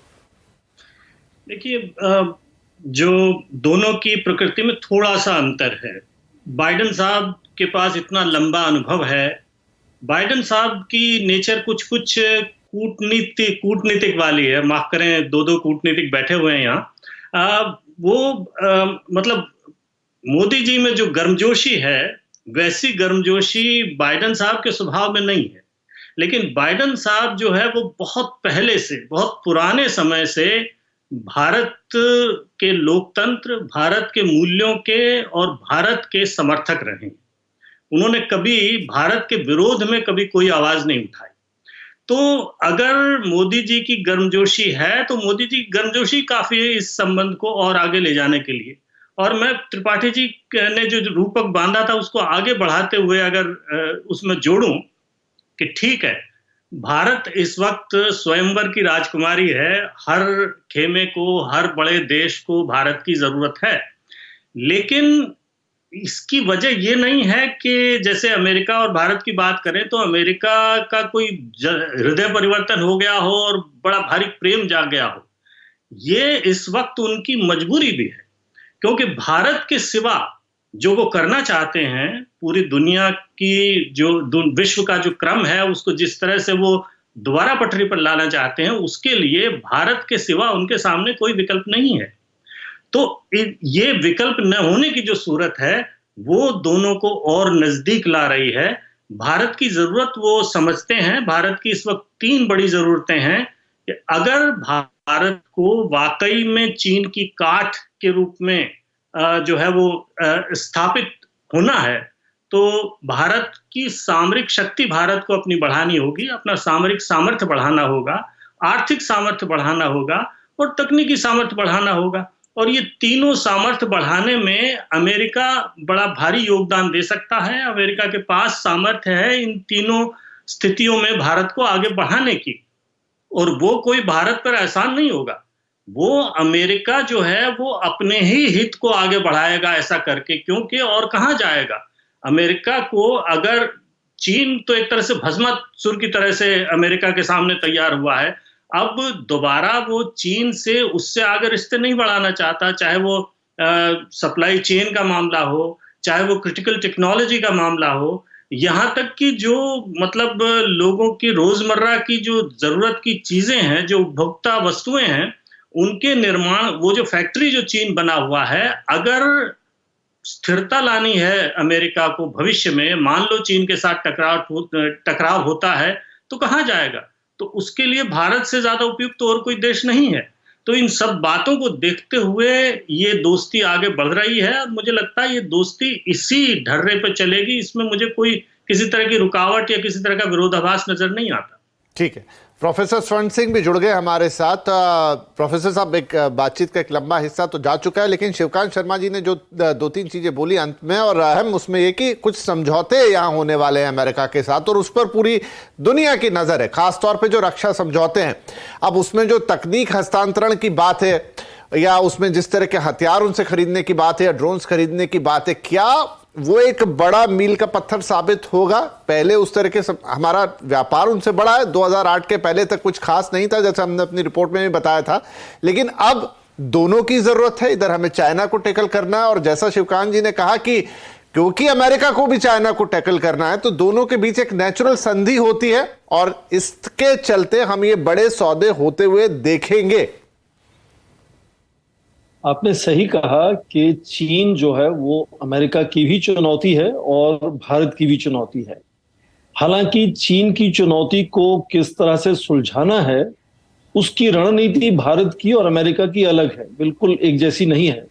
देखिए, जो दोनों की प्रकृति में थोड़ा सा अंतर है। बाइडेन साहब के पास इतना लंबा अनुभव है, बाइडेन साहब की नेचर कुछ कूटनीतिक वाली है। माफ करें, दो कूटनीतिक बैठे हुए हैं यहाँ। मतलब मोदी जी में जो गर्मजोशी है, वैसी गर्मजोशी बाइडेन साहब के स्वभाव में नहीं है। लेकिन बाइडेन साहब जो है वो बहुत पहले से, बहुत पुराने समय से भारत के लोकतंत्र, भारत के मूल्यों के और भारत के समर्थक रहे। उन्होंने कभी भारत के विरोध में कभी कोई आवाज नहीं उठाई। तो अगर मोदी जी की गर्मजोशी है तो मोदी जी की गर्मजोशी काफी है इस संबंध को और आगे ले जाने के लिए। और मैं त्रिपाठी जी ने जो रूपक बांधा था उसको आगे बढ़ाते हुए अगर उसमें जोड़ूं कि ठीक है, भारत इस वक्त स्वयंवर की राजकुमारी है, हर खेमे को, हर बड़े देश को भारत की जरूरत है। लेकिन इसकी वजह ये नहीं है कि जैसे अमेरिका और भारत की बात करें तो अमेरिका का कोई हृदय परिवर्तन हो गया हो और बड़ा भारी प्रेम जाग गया हो। ये इस वक्त उनकी मजबूरी भी है, क्योंकि भारत के सिवा जो वो करना चाहते हैं, पूरी दुनिया की जो विश्व का जो क्रम है उसको जिस तरह से वो दोबारा पटरी पर लाना चाहते हैं, उसके लिए भारत के सिवा उनके सामने कोई विकल्प नहीं है। तो ये विकल्प न होने की जो सूरत है वो दोनों को और नजदीक ला रही है। भारत की जरूरत वो समझते हैं। भारत की इस वक्त 3 बड़ी जरूरतें हैं कि अगर भारत को वाकई में चीन की काठ के रूप में जो है वो स्थापित होना है, तो भारत की सामरिक शक्ति भारत को अपनी बढ़ानी होगी, अपना सामरिक सामर्थ्य बढ़ाना होगा, आर्थिक सामर्थ्य बढ़ाना होगा और तकनीकी सामर्थ्य बढ़ाना होगा। और ये तीनों सामर्थ्य बढ़ाने में अमेरिका बड़ा भारी योगदान दे सकता है। अमेरिका के पास सामर्थ्य है इन तीनों स्थितियों में भारत को आगे बढ़ाने की, और वो कोई भारत पर एहसान नहीं होगा। वो अमेरिका जो है वो अपने ही हित को आगे बढ़ाएगा ऐसा करके, क्योंकि और कहां जाएगा। अमेरिका को अगर चीन तो एक तरह से भस्मासुर की तरह से अमेरिका के सामने तैयार हुआ है, अब दोबारा वो चीन से उससे आगे रिश्ते नहीं बढ़ाना चाहता, चाहे वो सप्लाई चेन का मामला हो, चाहे वो क्रिटिकल टेक्नोलॉजी का मामला हो, यहाँ तक कि जो मतलब लोगों की रोजमर्रा की जो जरूरत की चीजें हैं, जो उपभोक्ता वस्तुएं हैं, उनके निर्माण, वो जो फैक्ट्री जो चीन बना हुआ है, अगर स्थिरता लानी है अमेरिका को भविष्य में, मान लो चीन के साथ टकराव होता है तो कहां जाएगा। तो उसके लिए भारत से ज्यादा उपयुक्त तो और कोई देश नहीं है। तो इन सब बातों को देखते हुए ये दोस्ती आगे बढ़ रही है, और मुझे लगता है ये दोस्ती इसी ढर्रे पे चलेगी। इसमें मुझे कोई किसी तरह की रुकावट या किसी तरह का विरोधाभास नजर नहीं आता। ठीक है, प्रोफेसर स्वर्ण सिंह भी जुड़ गए हमारे साथ। प्रोफेसर साहब, एक बातचीत का एक लंबा हिस्सा तो जा चुका है, लेकिन शिवकांत शर्मा जी ने जो 2-3 चीजें बोली अंत में, और अहम उसमें ये कि कुछ समझौते यहाँ होने वाले हैं अमेरिका के साथ, और उस पर पूरी दुनिया की नजर है, खासतौर पे जो रक्षा समझौते हैं। अब उसमें जो तकनीक हस्तांतरण की बात है, या उसमें जिस तरह के हथियार उनसे खरीदने की बात है, या ड्रोन्स खरीदने की बात है, क्या वो एक बड़ा मील का पत्थर साबित होगा? पहले उस तरह के हमारा व्यापार उनसे बड़ा है, 2008 के पहले तक कुछ खास नहीं था, जैसे हमने अपनी रिपोर्ट में भी बताया था, लेकिन अब दोनों की जरूरत है। इधर हमें चाइना को टैकल करना है, और जैसा शिवकांत जी ने कहा कि क्योंकि अमेरिका को भी चाइना को टैकल करना है, तो दोनों के बीच एक नेचुरल संधि होती है, और इसके चलते हम ये बड़े सौदे होते हुए देखेंगे। आपने सही कहा कि चीन जो है वो अमेरिका की भी चुनौती है और भारत की भी चुनौती है। हालांकि चीन की चुनौती को किस तरह से सुलझाना है, उसकी रणनीति भारत की और अमेरिका की अलग है, बिल्कुल एक जैसी नहीं है।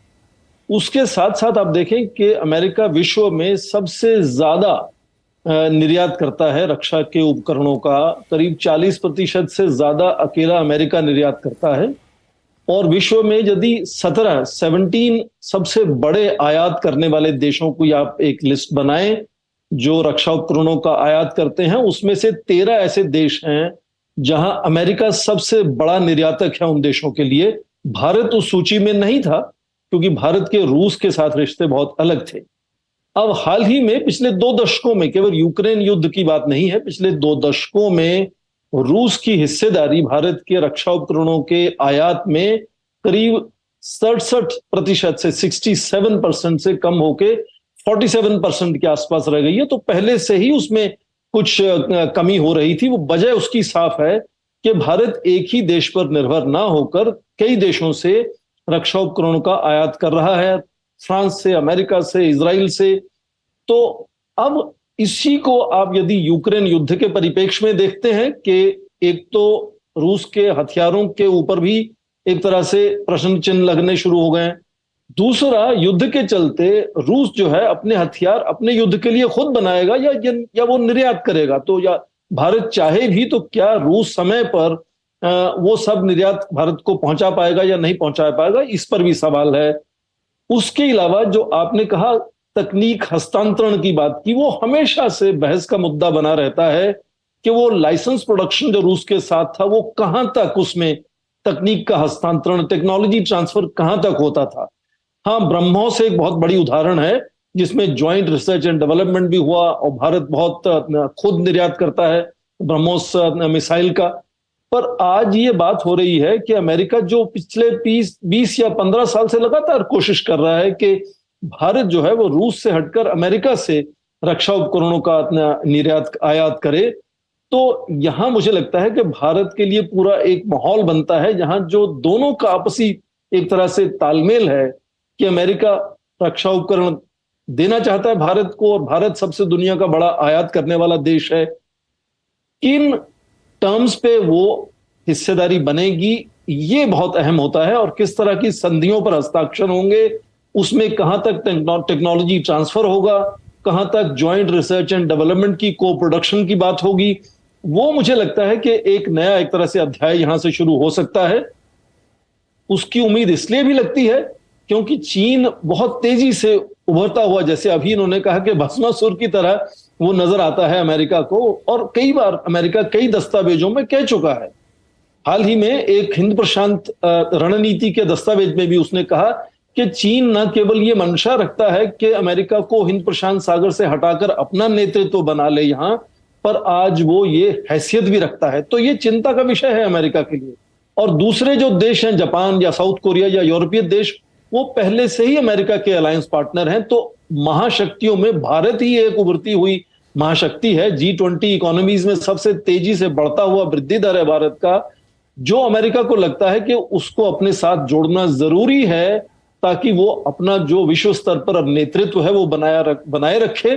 उसके साथ साथ आप देखें कि अमेरिका विश्व में सबसे ज्यादा निर्यात करता है रक्षा के उपकरणों का, करीब 40% से ज्यादा अकेला अमेरिका निर्यात करता है। और विश्व में यदि 17 सबसे बड़े आयात करने वाले देशों की आप एक लिस्ट बनाएं जो रक्षा उपकरणों का आयात करते हैं, उसमें से 13 ऐसे देश हैं जहां अमेरिका सबसे बड़ा निर्यातक है उन देशों के लिए। भारत उस सूची में नहीं था क्योंकि भारत के रूस के साथ रिश्ते बहुत अलग थे। अब हाल ही में पिछले 2 दशकों में, केवल यूक्रेन युद्ध की बात नहीं है, पिछले 2 दशकों में रूस की हिस्सेदारी भारत के रक्षा उपकरणों के आयात में करीब 67% से 67% से कम होके 47% के आसपास रह गई है। तो पहले से ही उसमें कुछ कमी हो रही थी। वो वजह उसकी साफ है कि भारत एक ही देश पर निर्भर ना होकर कई देशों से रक्षा उपकरणों का आयात कर रहा है, फ्रांस से, अमेरिका से, इजराइल से। तो अब इसी को आप यदि यूक्रेन युद्ध के परिप्रेक्ष्य में देखते हैं कि एक तो रूस के हथियारों के ऊपर भी एक तरह से प्रश्न चिन्ह लगने शुरू हो गए। दूसरा, युद्ध के चलते रूस जो है अपने हथियार अपने युद्ध के लिए खुद बनाएगा या वो निर्यात करेगा। तो या भारत चाहे भी तो क्या रूस समय पर वो सब निर्यात भारत को पहुंचा पाएगा या नहीं पहुंचा पाएगा, इस पर भी सवाल है। उसके अलावा जो आपने कहा तकनीक हस्तांतरण की बात की, वो हमेशा से बहस का मुद्दा बना रहता है कि वो लाइसेंस प्रोडक्शन जो रूस के साथ था वो कहां तक उसमें तकनीक का हस्तांतरण, टेक्नोलॉजी ट्रांसफर कहां तक होता था। हाँ, ब्रह्मोस एक बहुत बड़ी उदाहरण है जिसमें ज्वाइंट रिसर्च एंड डेवलपमेंट भी हुआ और भारत बहुत खुद निर्यात करता है ब्रह्मोस मिसाइल का। पर आज ये बात हो रही है कि अमेरिका जो पिछले 20 या 15 साल से लगातार कोशिश कर रहा है कि भारत जो है वो रूस से हटकर अमेरिका से रक्षा उपकरणों का निर्यात आयात करे, तो यहां मुझे लगता है कि भारत के लिए पूरा एक माहौल बनता है जहां जो दोनों का आपसी एक तरह से तालमेल है कि अमेरिका रक्षा उपकरण देना चाहता है भारत को और भारत सबसे दुनिया का बड़ा आयात करने वाला देश है। किन टर्म्स पे वो हिस्सेदारी बनेगी ये बहुत अहम होता है, और किस तरह की संधियों पर हस्ताक्षर होंगे, उसमें कहां तक टेक्नोलॉजी ट्रांसफर होगा, कहां तक ज्वाइंट रिसर्च एंड डेवलपमेंट की को प्रोडक्शन की बात होगी, वो मुझे लगता है कि एक नया एक तरह से अध्याय यहां से शुरू हो सकता है। उसकी उम्मीद इसलिए भी लगती है क्योंकि चीन बहुत तेजी से उभरता हुआ, जैसे अभी इन्होंने कहा कि भस्मासुर की तरह वो नजर आता है अमेरिका को, और कई बार अमेरिका कई दस्तावेजों में कह चुका है। हाल ही में एक हिंद प्रशांत रणनीति के दस्तावेज में भी उसने कहा कि चीन न केवल ये मंशा रखता है कि अमेरिका को हिंद प्रशांत सागर से हटाकर अपना नेतृत्व बना ले यहां, पर आज वो ये हैसियत भी रखता है। तो ये चिंता का विषय है अमेरिका के लिए। और दूसरे जो देश हैं, जापान या साउथ कोरिया या यूरोपीय देश, वो पहले से ही अमेरिका के अलायंस पार्टनर हैं। तो महाशक्तियों में भारत ही एक उभरती हुई महाशक्ति है। G20 इकोनॉमीज में सबसे तेजी से बढ़ता हुआ वृद्धि दर है भारत का, जो अमेरिका को लगता है कि उसको अपने साथ जोड़ना जरूरी है ताकि वो अपना जो विश्व स्तर पर नेतृत्व है वो बनाए रखे।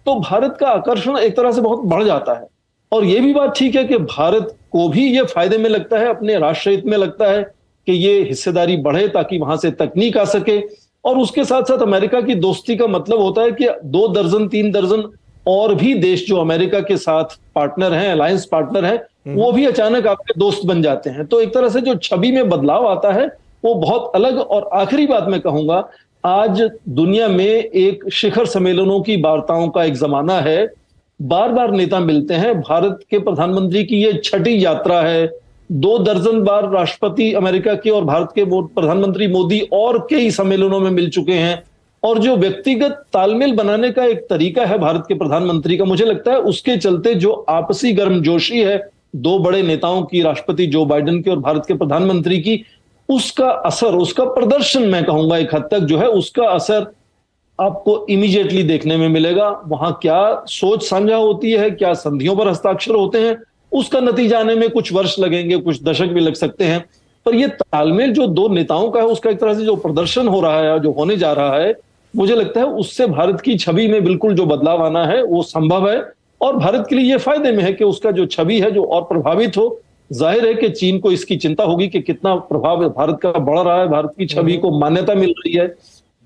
तो भारत का आकर्षण एक तरह से बहुत बढ़ जाता है। और ये भी बात ठीक है कि भारत को भी ये फायदे में लगता है, अपने राष्ट्र हित में लगता है कि ये हिस्सेदारी बढ़े ताकि वहां से तकनीक आ सके। और उसके साथ साथ अमेरिका की दोस्ती का मतलब होता है कि 2 दर्जन 3 दर्जन और भी देश जो अमेरिका के साथ पार्टनर हैं, अलायंस पार्टनर हैं, वो भी अचानक आपके दोस्त बन जाते हैं। तो एक तरह से जो छवि में बदलाव आता है वो बहुत अलग। और आखिरी बात मैं कहूंगा, आज दुनिया में एक शिखर सम्मेलनों की वार्ताओं का एक जमाना है। बार बार नेता मिलते हैं। भारत के प्रधानमंत्री की ये 6ठी यात्रा है। 2 दर्जन बार राष्ट्रपति अमेरिका के और भारत के प्रधानमंत्री मोदी और कई सम्मेलनों में मिल चुके हैं। और जो व्यक्तिगत तालमेल बनाने का एक तरीका है भारत के प्रधानमंत्री का, मुझे लगता है उसके चलते जो आपसी गर्मजोशी है दो बड़े नेताओं की, राष्ट्रपति जो बाइडेन की और भारत के प्रधानमंत्री की, उसका असर, उसका प्रदर्शन मैं कहूंगा एक हद तक जो है उसका असर आपको इमीडिएटली देखने में मिलेगा। वहां क्या सोच साझा होती है, क्या संधियों पर हस्ताक्षर होते हैं, उसका नतीजा आने में कुछ वर्ष लगेंगे, कुछ दशक भी लग सकते हैं। पर ये तालमेल जो दो नेताओं का है उसका एक तरह से जो प्रदर्शन हो रहा है, जो होने जा रहा है, मुझे लगता है उससे भारत की छवि में बिल्कुल जो बदलाव आना है वो संभव है। और भारत के लिए ये फायदे में है कि उसका जो छवि है जो और प्रभावित हो। जाहिर है कि चीन को इसकी चिंता होगी कि कितना प्रभाव भारत का बढ़ रहा है, भारत की छवि को मान्यता मिल रही है।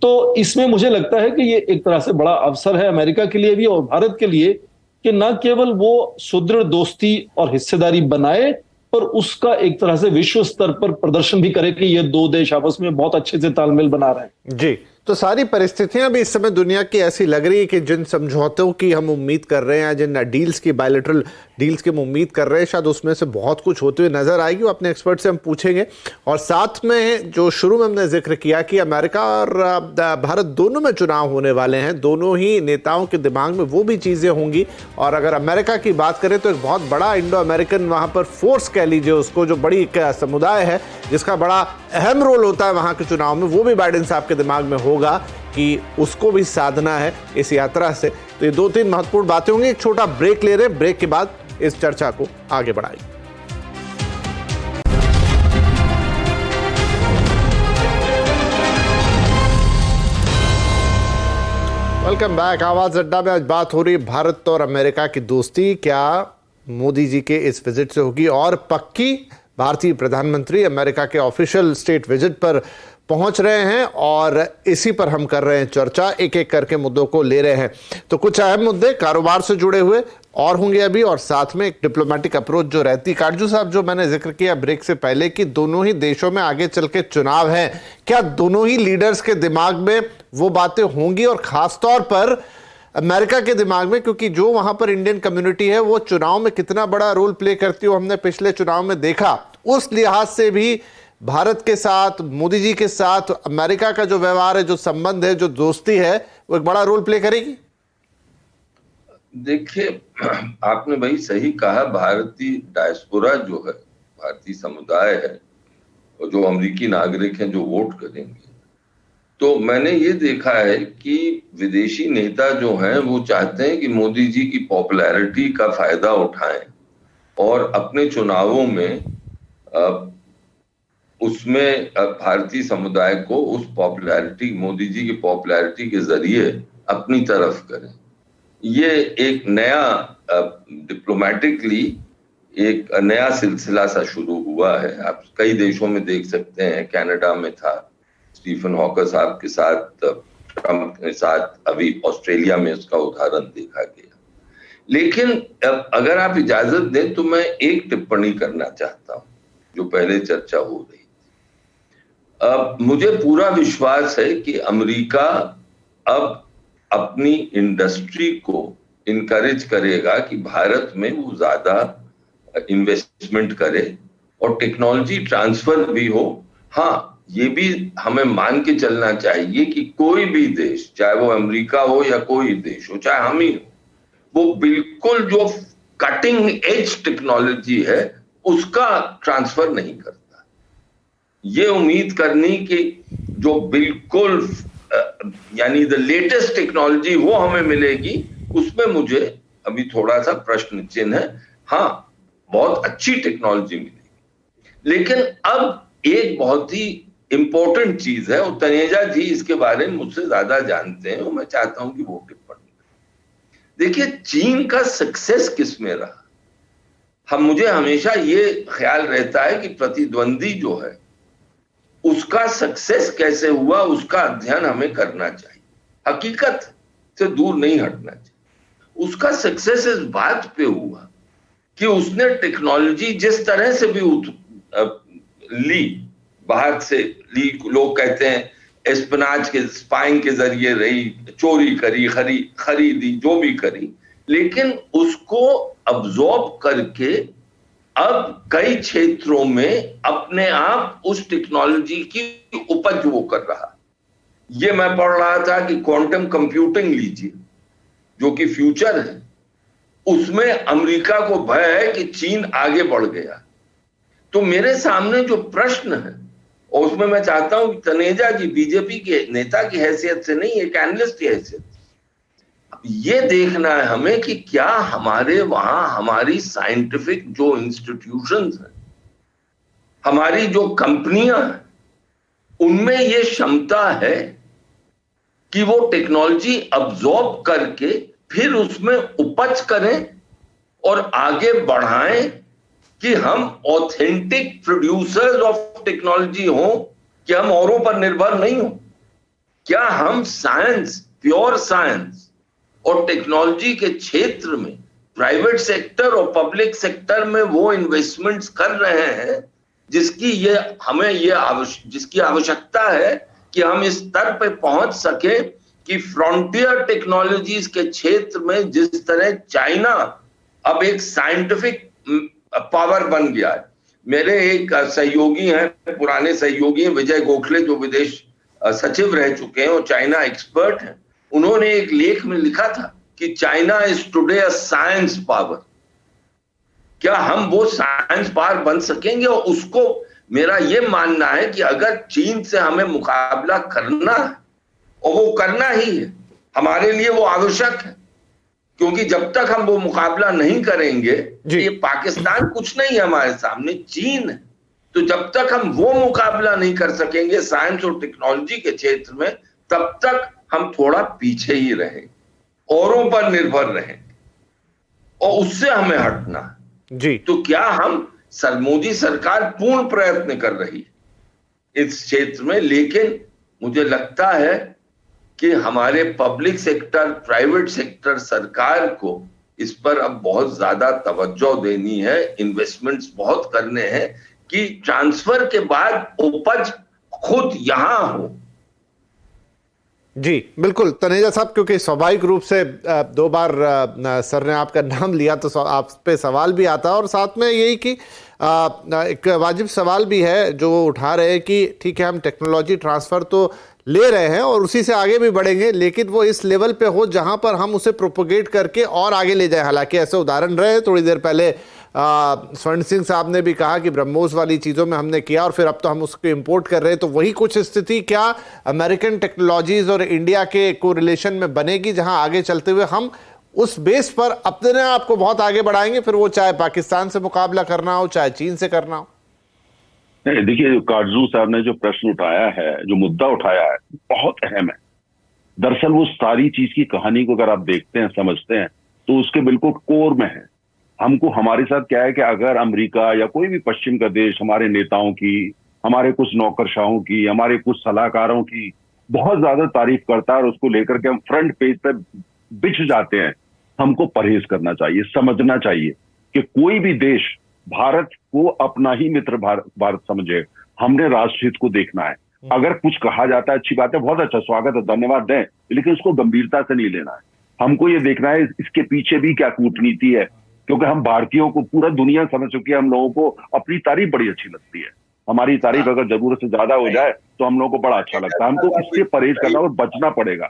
तो इसमें मुझे लगता है कि ये एक तरह से बड़ा अवसर है अमेरिका के लिए भी और भारत के लिए कि न केवल वो सुदृढ़ दोस्ती और हिस्सेदारी बनाए, पर उसका एक तरह से विश्व स्तर पर प्रदर्शन भी करे कि ये दो देश आपस में बहुत अच्छे से तालमेल बना रहे हैं। जी, तो सारी परिस्थितियां भी इस समय दुनिया की ऐसी लग रही है कि जिन समझौतों की हम उम्मीद कर रहे हैं, जिन डील्स की, बायलैटरल डील्स की हम उम्मीद कर रहे हैं, शायद उसमें से बहुत कुछ होते हुए नजर आएगी। वो अपने एक्सपर्ट से हम पूछेंगे। और साथ में जो शुरू में हमने जिक्र किया कि अमेरिका और भारत दोनों में चुनाव होने वाले हैं, दोनों ही नेताओं के दिमाग में वो भी चीज़ें होंगी। और अगर अमेरिका की बात करें तो एक बहुत बड़ा इंडो अमेरिकन वहाँ पर फोर्स कह लीजिए उसको, जो बड़ी एक समुदाय है जिसका बड़ा अहम रोल होता है वहाँ के चुनाव में, वो भी बाइडेन साहब के दिमाग में होगा कि उसको भी साधना है इस यात्रा से। तो ये दो तीन महत्वपूर्ण बातें होंगी। एक छोटा ब्रेक ले रहे हैं, ब्रेक के बाद इस चर्चा को आगे बढ़ाएंगे। Welcome back. आवाज अड्डा में आज बात हो रही है भारत और अमेरिका की दोस्ती क्या मोदी जी के इस विजिट से होगी और पक्की। भारतीय प्रधानमंत्री अमेरिका के ऑफिशियल स्टेट विजिट पर पहुंच रहे हैं और इसी पर हम कर रहे हैं चर्चा, एक एक करके मुद्दों को ले रहे हैं। तो कुछ अहम मुद्दे कारोबार से जुड़े हुए और होंगे अभी, और साथ में एक डिप्लोमेटिक अप्रोच जो रहती। काटजू साहब, जो मैंने जिक्र किया ब्रेक से पहले कि दोनों ही देशों में आगे चल के चुनाव है, क्या दोनों ही लीडर्स के दिमाग में वो बातें होंगी और खासतौर पर अमेरिका के दिमाग में, क्योंकि जो वहां पर इंडियन कम्युनिटी है वो चुनाव में कितना बड़ा रोल प्ले करती हो हमने पिछले चुनाव में देखा। उस लिहाज से भी भारत के साथ, मोदी जी के साथ अमेरिका का जो व्यवहार है, जो संबंध है, जो दोस्ती है, वो एक बड़ा रोल प्ले करेगी। देखिए, आपने भाई सही कहा। भारतीय डायस्पोरा जो है, भारतीय समुदाय है, और जो अमेरिकी नागरिक हैं जो वोट करेंगे, तो मैंने ये देखा है कि विदेशी नेता जो हैं वो चाहते हैं कि मोदी जी की पॉपुलैरिटी का फायदा उठाएं और अपने चुनावों में उसमें भारतीय समुदाय को उस पॉपुलैरिटी, मोदी जी की पॉपुलैरिटी के जरिए अपनी तरफ करें। ये एक नया डिप्लोमेटिकली एक नया सिलसिला सा शुरू हुआ है। आप कई देशों में देख सकते हैं, कनाडा में था स्टीफन हॉकर साहब के साथ, ट्रंप के साथ, अभी ऑस्ट्रेलिया में उसका उदाहरण देखा गया। लेकिन अगर आप इजाजत दें तो मैं एक टिप्पणी करना चाहता हूं जो पहले चर्चा हो रही थी। मुझे पूरा विश्वास है कि अमेरिका अब अपनी इंडस्ट्री को इनकरेज करेगा कि भारत में वो ज्यादा इन्वेस्टमेंट करे और टेक्नोलॉजी ट्रांसफर भी हो। हाँ, ये भी हमें मान के चलना चाहिए कि कोई भी देश, चाहे वो अमेरिका हो या कोई देश हो, चाहे हम ही हो, वो बिल्कुल जो कटिंग एज टेक्नोलॉजी है उसका ट्रांसफर नहीं करता। ये उम्मीद करनी कि जो बिल्कुल यानी द लेटेस्ट टेक्नोलॉजी वो हमें मिलेगी, उसमें मुझे अभी थोड़ा सा प्रश्न चिन्ह है। हाँ, बहुत अच्छी टेक्नोलॉजी मिलेगी, लेकिन अब एक बहुत ही इंपॉर्टेंट चीज है, और तनेजा जी इसके बारे में मुझसे ज्यादा जानते हैं, और मैं चाहता हूं कि वो टिप्पणी करें। देखिए, चीन का सक्सेस किस में रहा? मुझे हमेशा ये ख्याल रहता है कि प्रतिद्वंदी जो है उसका सक्सेस कैसे हुआ, उसका अध्ययन हमें करना चाहिए, हकीकत से दूर नहीं हटना चाहिए। उसका सक्सेस इस बात पे हुआ कि उसने टेक्नोलॉजी जिस तरह से भी ली, बाहर से ली, लोग कहते हैं एस्पनाज के, स्पाइंग के जरिए रही, चोरी करी, खरीदी, जो भी करी, लेकिन उसको अब्जॉर्ब करके अब कई क्षेत्रों में अपने आप उस टेक्नोलॉजी की उपज वो कर रहा। ये मैं पढ़ रहा था कि क्वांटम कंप्यूटिंग लीजिए, जो कि फ्यूचर है, उसमें अमेरिका को भय है कि चीन आगे बढ़ गया। तो मेरे सामने जो प्रश्न है, और उसमें मैं चाहता हूं कि तनेजा जी बीजेपी के नेता की हैसियत से नहीं, एक एनालिस्ट की हैसियत, ये देखना है हमें कि क्या हमारे वहां हमारी साइंटिफिक जो इंस्टीट्यूशंस हैं, हमारी जो कंपनियां हैं, उनमें ये क्षमता है कि वो टेक्नोलॉजी अब्सॉर्ब करके फिर उसमें उपज करें और आगे बढ़ाएं, कि हम ऑथेंटिक प्रोड्यूसर्स ऑफ टेक्नोलॉजी हो, कि हम औरों पर निर्भर नहीं हो। क्या हम साइंस, प्योर साइंस और टेक्नोलॉजी के क्षेत्र में प्राइवेट सेक्टर और पब्लिक सेक्टर में वो इन्वेस्टमेंट्स कर रहे हैं जिसकी जिसकी आवश्यकता है कि हम इस स्तर पे पहुंच सके कि फ्रंटियर टेक्नोलॉजीज के क्षेत्र में जिस तरह चाइना अब एक साइंटिफिक पावर बन गया है। मेरे एक सहयोगी हैं, पुराने सहयोगी हैं, विजय गोखले, जो विदेश सचिव रह चुके हैं और चाइना एक्सपर्ट हैं। उन्होंने एक लेख में लिखा था कि China is today a science power. क्या हम वो साइंस पावर बन सकेंगे? और उसको मेरा ये मानना है कि अगर चीन से हमें मुकाबला करना है, और वो करना ही है, हमारे लिए वो आवश्यक है, क्योंकि जब तक हम वो मुकाबला नहीं करेंगे, ये पाकिस्तान कुछ नहीं है हमारे सामने, चीन है। तो जब तक हम वो मुकाबला नहीं कर सकेंगे साइंस और टेक्नोलॉजी के क्षेत्र में, तब तक हम थोड़ा पीछे ही रहें, औरों पर निर्भर रहें, और उससे हमें हटना जी। तो क्या हम मोदी सरकार पूर्ण प्रयत्न कर रही है इस क्षेत्र में, लेकिन मुझे लगता है कि हमारे पब्लिक सेक्टर, प्राइवेट सेक्टर, सरकार को इस पर अब बहुत ज्यादा तवज्जो देनी है, इन्वेस्टमेंट्स बहुत करने हैं कि ट्रांसफर के बाद उपज खुद यहां हो। जी बिल्कुल तनेजा साहब, क्योंकि स्वाभाविक रूप से 2 बार सर ने आपका नाम लिया तो आप पे सवाल भी आता है, और साथ में यही कि एक वाजिब सवाल भी है जो उठा रहे हैं कि ठीक है, हम टेक्नोलॉजी ट्रांसफ़र तो ले रहे हैं और उसी से आगे भी बढ़ेंगे, लेकिन वो इस लेवल पे हो जहां पर हम उसे प्रोपोगेट करके और आगे ले जाए। हालांकि ऐसे उदाहरण रहे, थोड़ी देर पहले स्वर्ण सिंह साहब ने भी कहा कि ब्रह्मोस वाली चीज़ों में हमने किया और फिर अब तो हम उसको इंपोर्ट कर रहे हैं। तो वही कुछ स्थिति क्या अमेरिकन टेक्नोलॉजीज और इंडिया के कोरिलेशन में बनेगी, जहां आगे चलते हुए हम उस बेस पर अपने आप को बहुत आगे बढ़ाएंगे, फिर वो चाहे पाकिस्तान से मुकाबला करना हो, चाहे चीन से करना हो? नहीं, देखिए काटजू साहब ने जो प्रश्न उठाया है, जो मुद्दा उठाया है, बहुत अहम है। दरअसल वो सारी चीज की कहानी को अगर आप देखते हैं, समझते हैं, तो उसके बिल्कुल कोर में है। हमको हमारे साथ क्या है कि अगर अमेरिका या कोई भी पश्चिम का देश हमारे नेताओं की, हमारे कुछ नौकरशाहों की, हमारे कुछ सलाहकारों की बहुत ज्यादा तारीफ करता है और उसको लेकर के हम फ्रंट पेज पे बिछ जाते हैं, हमको परहेज करना चाहिए, समझना चाहिए कि कोई भी देश भारत को अपना ही मित्र भारत समझे। हमने राष्ट्रहित को देखना है। अगर कुछ कहा जाता है, अच्छी बात है, बहुत अच्छा, स्वागत है, धन्यवाद दें, लेकिन उसको गंभीरता से नहीं लेना है। हमको ये देखना है इसके पीछे भी क्या कूटनीति है, क्योंकि हम भारतीयों को पूरा दुनिया समझ चुकी है, हम लोगों को अपनी तारीफ बड़ी अच्छी लगती है। हमारी तारीफ अगर जरूरत से ज्यादा हो जाए तो हम लोगों को बड़ा अच्छा लगता है। हमको इससे परहेज करना और बचना पड़ेगा।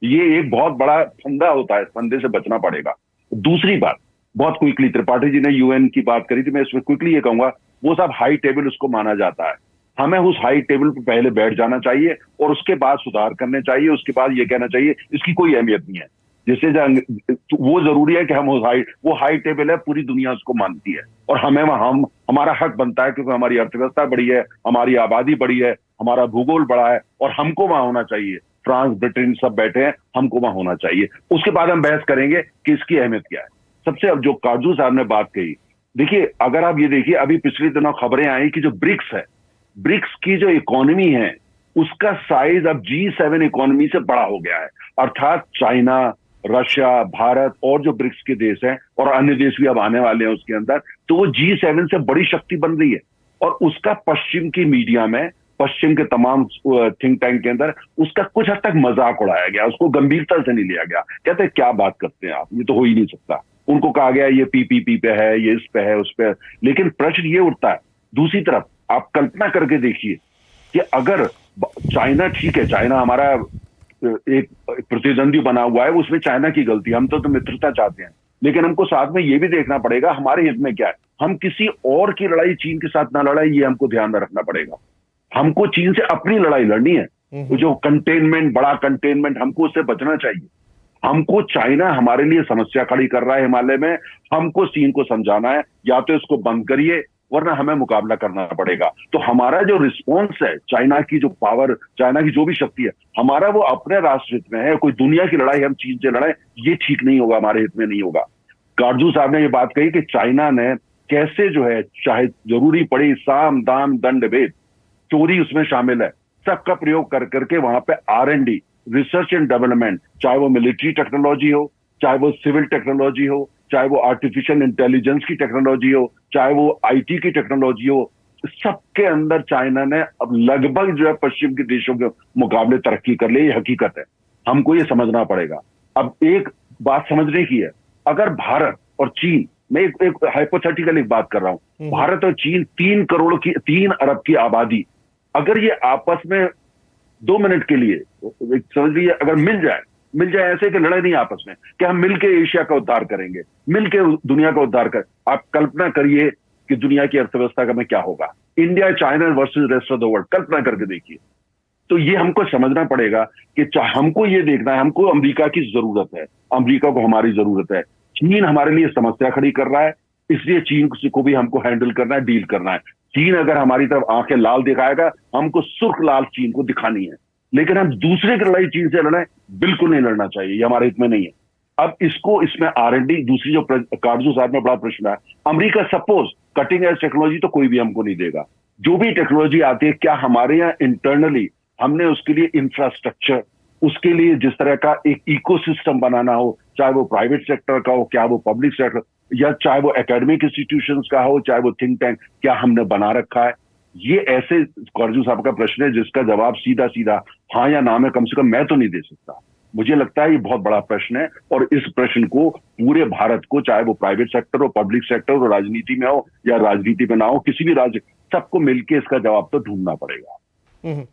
ये एक बहुत बड़ा फंदा होता है, फंदे से बचना पड़ेगा। दूसरी बात, बहुत क्विकली, त्रिपाठी जी ने यूएन की बात करी थी, मैं इसमें क्विकली ये कहूंगा, वो सब हाई टेबल उसको माना जाता है। हमें उस हाई टेबल पर पहले बैठ जाना चाहिए और उसके बाद सुधार करने चाहिए। उसके बाद ये कहना चाहिए इसकी कोई अहमियत नहीं है, जिससे वो जरूरी है कि हम वो हाई टेबल है, पूरी दुनिया उसको मानती है और हमारा हक बनता है, क्योंकि हमारी अर्थव्यवस्था बड़ी है, हमारी आबादी बड़ी है, हमारा भूगोल बड़ा है और हमको वहां होना चाहिए। फ्रांस, ब्रिटेन सब बैठे हैं, हमको वहां होना चाहिए। उसके बाद हम बहस करेंगे कि इसकी अहमियत क्या है। सबसे अब जो काजू साहब ने बात कही, देखिए अगर आप ये देखिए, अभी पिछले दिनों खबरें आई कि जो ब्रिक्स है, ब्रिक्स की जो इकोनॉमी है, उसका साइज अब G7 इकोनॉमी से बड़ा हो गया है। अर्थात चाइना, रशिया, भारत और जो ब्रिक्स के देश हैं और अन्य देश भी अब आने वाले हैं उसके अंदर, तो वो G7 से बड़ी शक्ति बन रही है। और उसका पश्चिम की मीडिया में, पश्चिम के तमाम थिंक टैंक के अंदर उसका कुछ हद तक मजाक उड़ाया गया, उसको गंभीरता से नहीं लिया गया। कहते हैं क्या बात करते हैं आप, ये तो हो ही नहीं सकता। उनको कहा गया ये PPP पे है, ये इस पे है, उस पे। लेकिन प्रश्न ये उठता है, दूसरी तरफ आप कल्पना करके देखिए कि अगर चाइना ठीक है, चाइना हमारा एक प्रतिद्वंदी बना हुआ है, उसमें चाइना की गलती, हम तो मित्रता चाहते हैं, लेकिन हमको साथ में ये भी देखना पड़ेगा हमारे हित में क्या है। हम किसी और की लड़ाई चीन के साथ ना लड़ाई, ये हमको ध्यान में रखना पड़ेगा। हमको चीन से अपनी लड़ाई लड़नी है, जो कंटेनमेंट, बड़ा कंटेनमेंट, हमको उससे बचना चाहिए। हमको चाइना हमारे लिए समस्या खड़ी कर रहा है हिमालय में, हमको चीन को समझाना है या तो इसको बंद करिए वरना हमें मुकाबला करना पड़ेगा। तो हमारा जो रिस्पॉन्स है, चाइना की जो पावर, चाइना की जो भी शक्ति है, हमारा वो अपने राष्ट्र हित में है। कोई दुनिया की लड़ाई हम चीन से लड़ाए, ये ठीक नहीं होगा, हमारे हित में नहीं होगा। काटजू साहब ने ये बात कही कि चाइना ने कैसे जो है, चाहे जरूरी पड़ी साम दाम दंड भेद, चोरी उसमें शामिल है, सबका प्रयोग कर करके वहां पे R&D, रिसर्च एंड डेवलपमेंट, चाहे वो मिलिट्री टेक्नोलॉजी हो, चाहे वो सिविल टेक्नोलॉजी हो, चाहे वो आर्टिफिशियल इंटेलिजेंस की टेक्नोलॉजी हो, चाहे वो IT की टेक्नोलॉजी हो, सबके अंदर चाइना ने अब लगभग जो है पश्चिम के देशों के मुकाबले तरक्की कर ली। ये हकीकत है, हमको ये समझना पड़ेगा। अब एक बात समझने की है, अगर भारत और चीन, मैं एक हाइपोथेटिकल एक बात कर रहा हूं, भारत और चीन 3 अरब की आबादी, अगर ये आपस में 2 मिनट के लिए समझ लीजिए अगर मिल जाए ऐसे कि लड़े नहीं आपस में, कि हम मिलके एशिया का उद्धार करेंगे, मिलके दुनिया का उद्धार करें। आप कल्पना करिए कि दुनिया की अर्थव्यवस्था का में क्या होगा, India China versus rest of the world, कल्पना करके देखिए। तो ये हमको समझना पड़ेगा कि हमको ये देखना है, हमको अमेरिका की जरूरत है, अमेरिका को हमारी जरूरत है। चीन हमारे लिए समस्या खड़ी कर रहा है, इसलिए चीन को भी हमको हैंडल करना है, डील करना है। चीन अगर हमारी तरफ आंखें लाल दिखाएगा, हमको सुर्ख लाल चीन को दिखानी है, लेकिन हम दूसरे की लड़ाई चीन से लड़ाएं, बिल्कुल नहीं लड़ना चाहिए, ये हमारे हित में नहीं है। अब इसमें R&D, दूसरी जो काटजू साहब में बड़ा प्रश्न है, America suppose cutting edge technology तो कोई भी हमको नहीं देगा, जो भी टेक्नोलॉजी आती है, क्या हमारे यहाँ इंटरनली हमने उसके लिए इंफ्रास्ट्रक्चर, उसके लिए जिस तरह का एक इकोसिस्टम बनाना हो, चाहे वो प्राइवेट सेक्टर का हो, क्या वो पब्लिक सेक्टर, या चाहे वो एकेडमिक इंस्टीट्यूशंस का हो, चाहे वो थिंक टैंक, क्या हमने बना रखा है? ये ऐसे काटजू साहब का प्रश्न है जिसका जवाब सीधा सीधा हाँ या ना में कम से कम मैं तो नहीं दे सकता। मुझे लगता है ये बहुत बड़ा प्रश्न है, और इस प्रश्न को पूरे भारत को, चाहे वो प्राइवेट सेक्टर हो, पब्लिक सेक्टर हो, राजनीति में हो या राजनीति में ना हो, किसी भी राज्य, सबको मिलकर इसका जवाब तो ढूंढना पड़ेगा।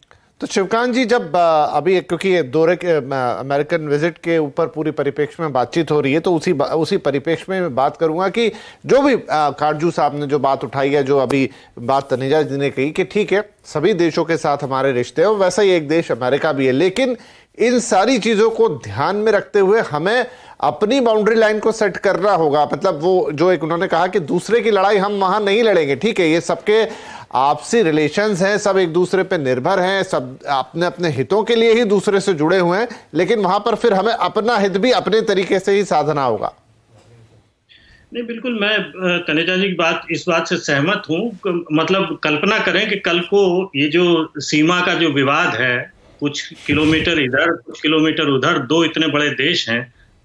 तो शिवकांत जी, जब अभी क्योंकि दौरे के अमेरिकन विजिट के ऊपर पूरी परिप्रेक्ष्य में बातचीत हो रही है, तो उसी परिप्रेक्ष्य में मैं बात करूंगा कि जो भी काटजू साहब ने जो बात उठाई है, जो अभी बात तनेजा जी ने कही कि ठीक है सभी देशों के साथ हमारे रिश्ते हैं, वैसा ही एक देश अमेरिका भी है, लेकिन इन सारी चीजों को ध्यान में रखते हुए हमें अपनी बाउंड्री लाइन को सेट करना होगा। मतलब वो जो एक उन्होंने कहा कि दूसरे की लड़ाई हम वहां नहीं लड़ेंगे, ठीक है, ये सबके आपसी रिलेशंस हैं, सब एक दूसरे पे निर्भर हैं, सब अपने अपने हितों के लिए ही दूसरे से जुड़े हुए हैं, लेकिन वहां पर फिर हमें अपना हित भी अपने तरीके से ही साधना होगा। नहीं, बिल्कुल मैं तनेजा जी की इस बात से सहमत हूँ। मतलब कल्पना करें कि कल को ये जो सीमा का जो विवाद है, कुछ किलोमीटर इधर कुछ किलोमीटर उधर, 2 इतने बड़े देश हैं,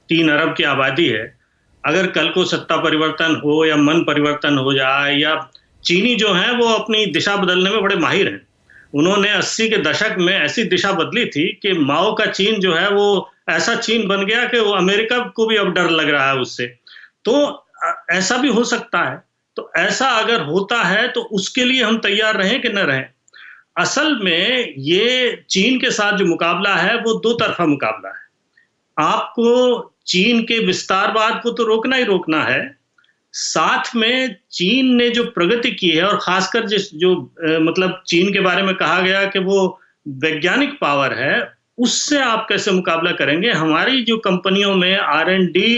3 अरब की आबादी है, अगर कल को सत्ता परिवर्तन हो या मन परिवर्तन हो जाए, या चीनी जो हैं वो अपनी दिशा बदलने में बड़े माहिर हैं। उन्होंने 80 के दशक में ऐसी दिशा बदली थी कि माओ का चीन जो है वो ऐसा चीन बन गया कि वो अमेरिका को भी अब डर लग रहा है उससे। तो ऐसा भी हो सकता है। तो ऐसा अगर होता है तो उसके लिए हम तैयार रहें कि न रहें। असल में ये चीन के साथ जो मुकाबला है वो 2 तरफा मुकाबला है। आपको चीन के विस्तारवाद को तो रोकना ही रोकना है, साथ में चीन ने जो प्रगति की है, और खासकर मतलब चीन के बारे में कहा गया कि वो वैज्ञानिक पावर है, उससे आप कैसे मुकाबला करेंगे। हमारी जो कंपनियों में R&D,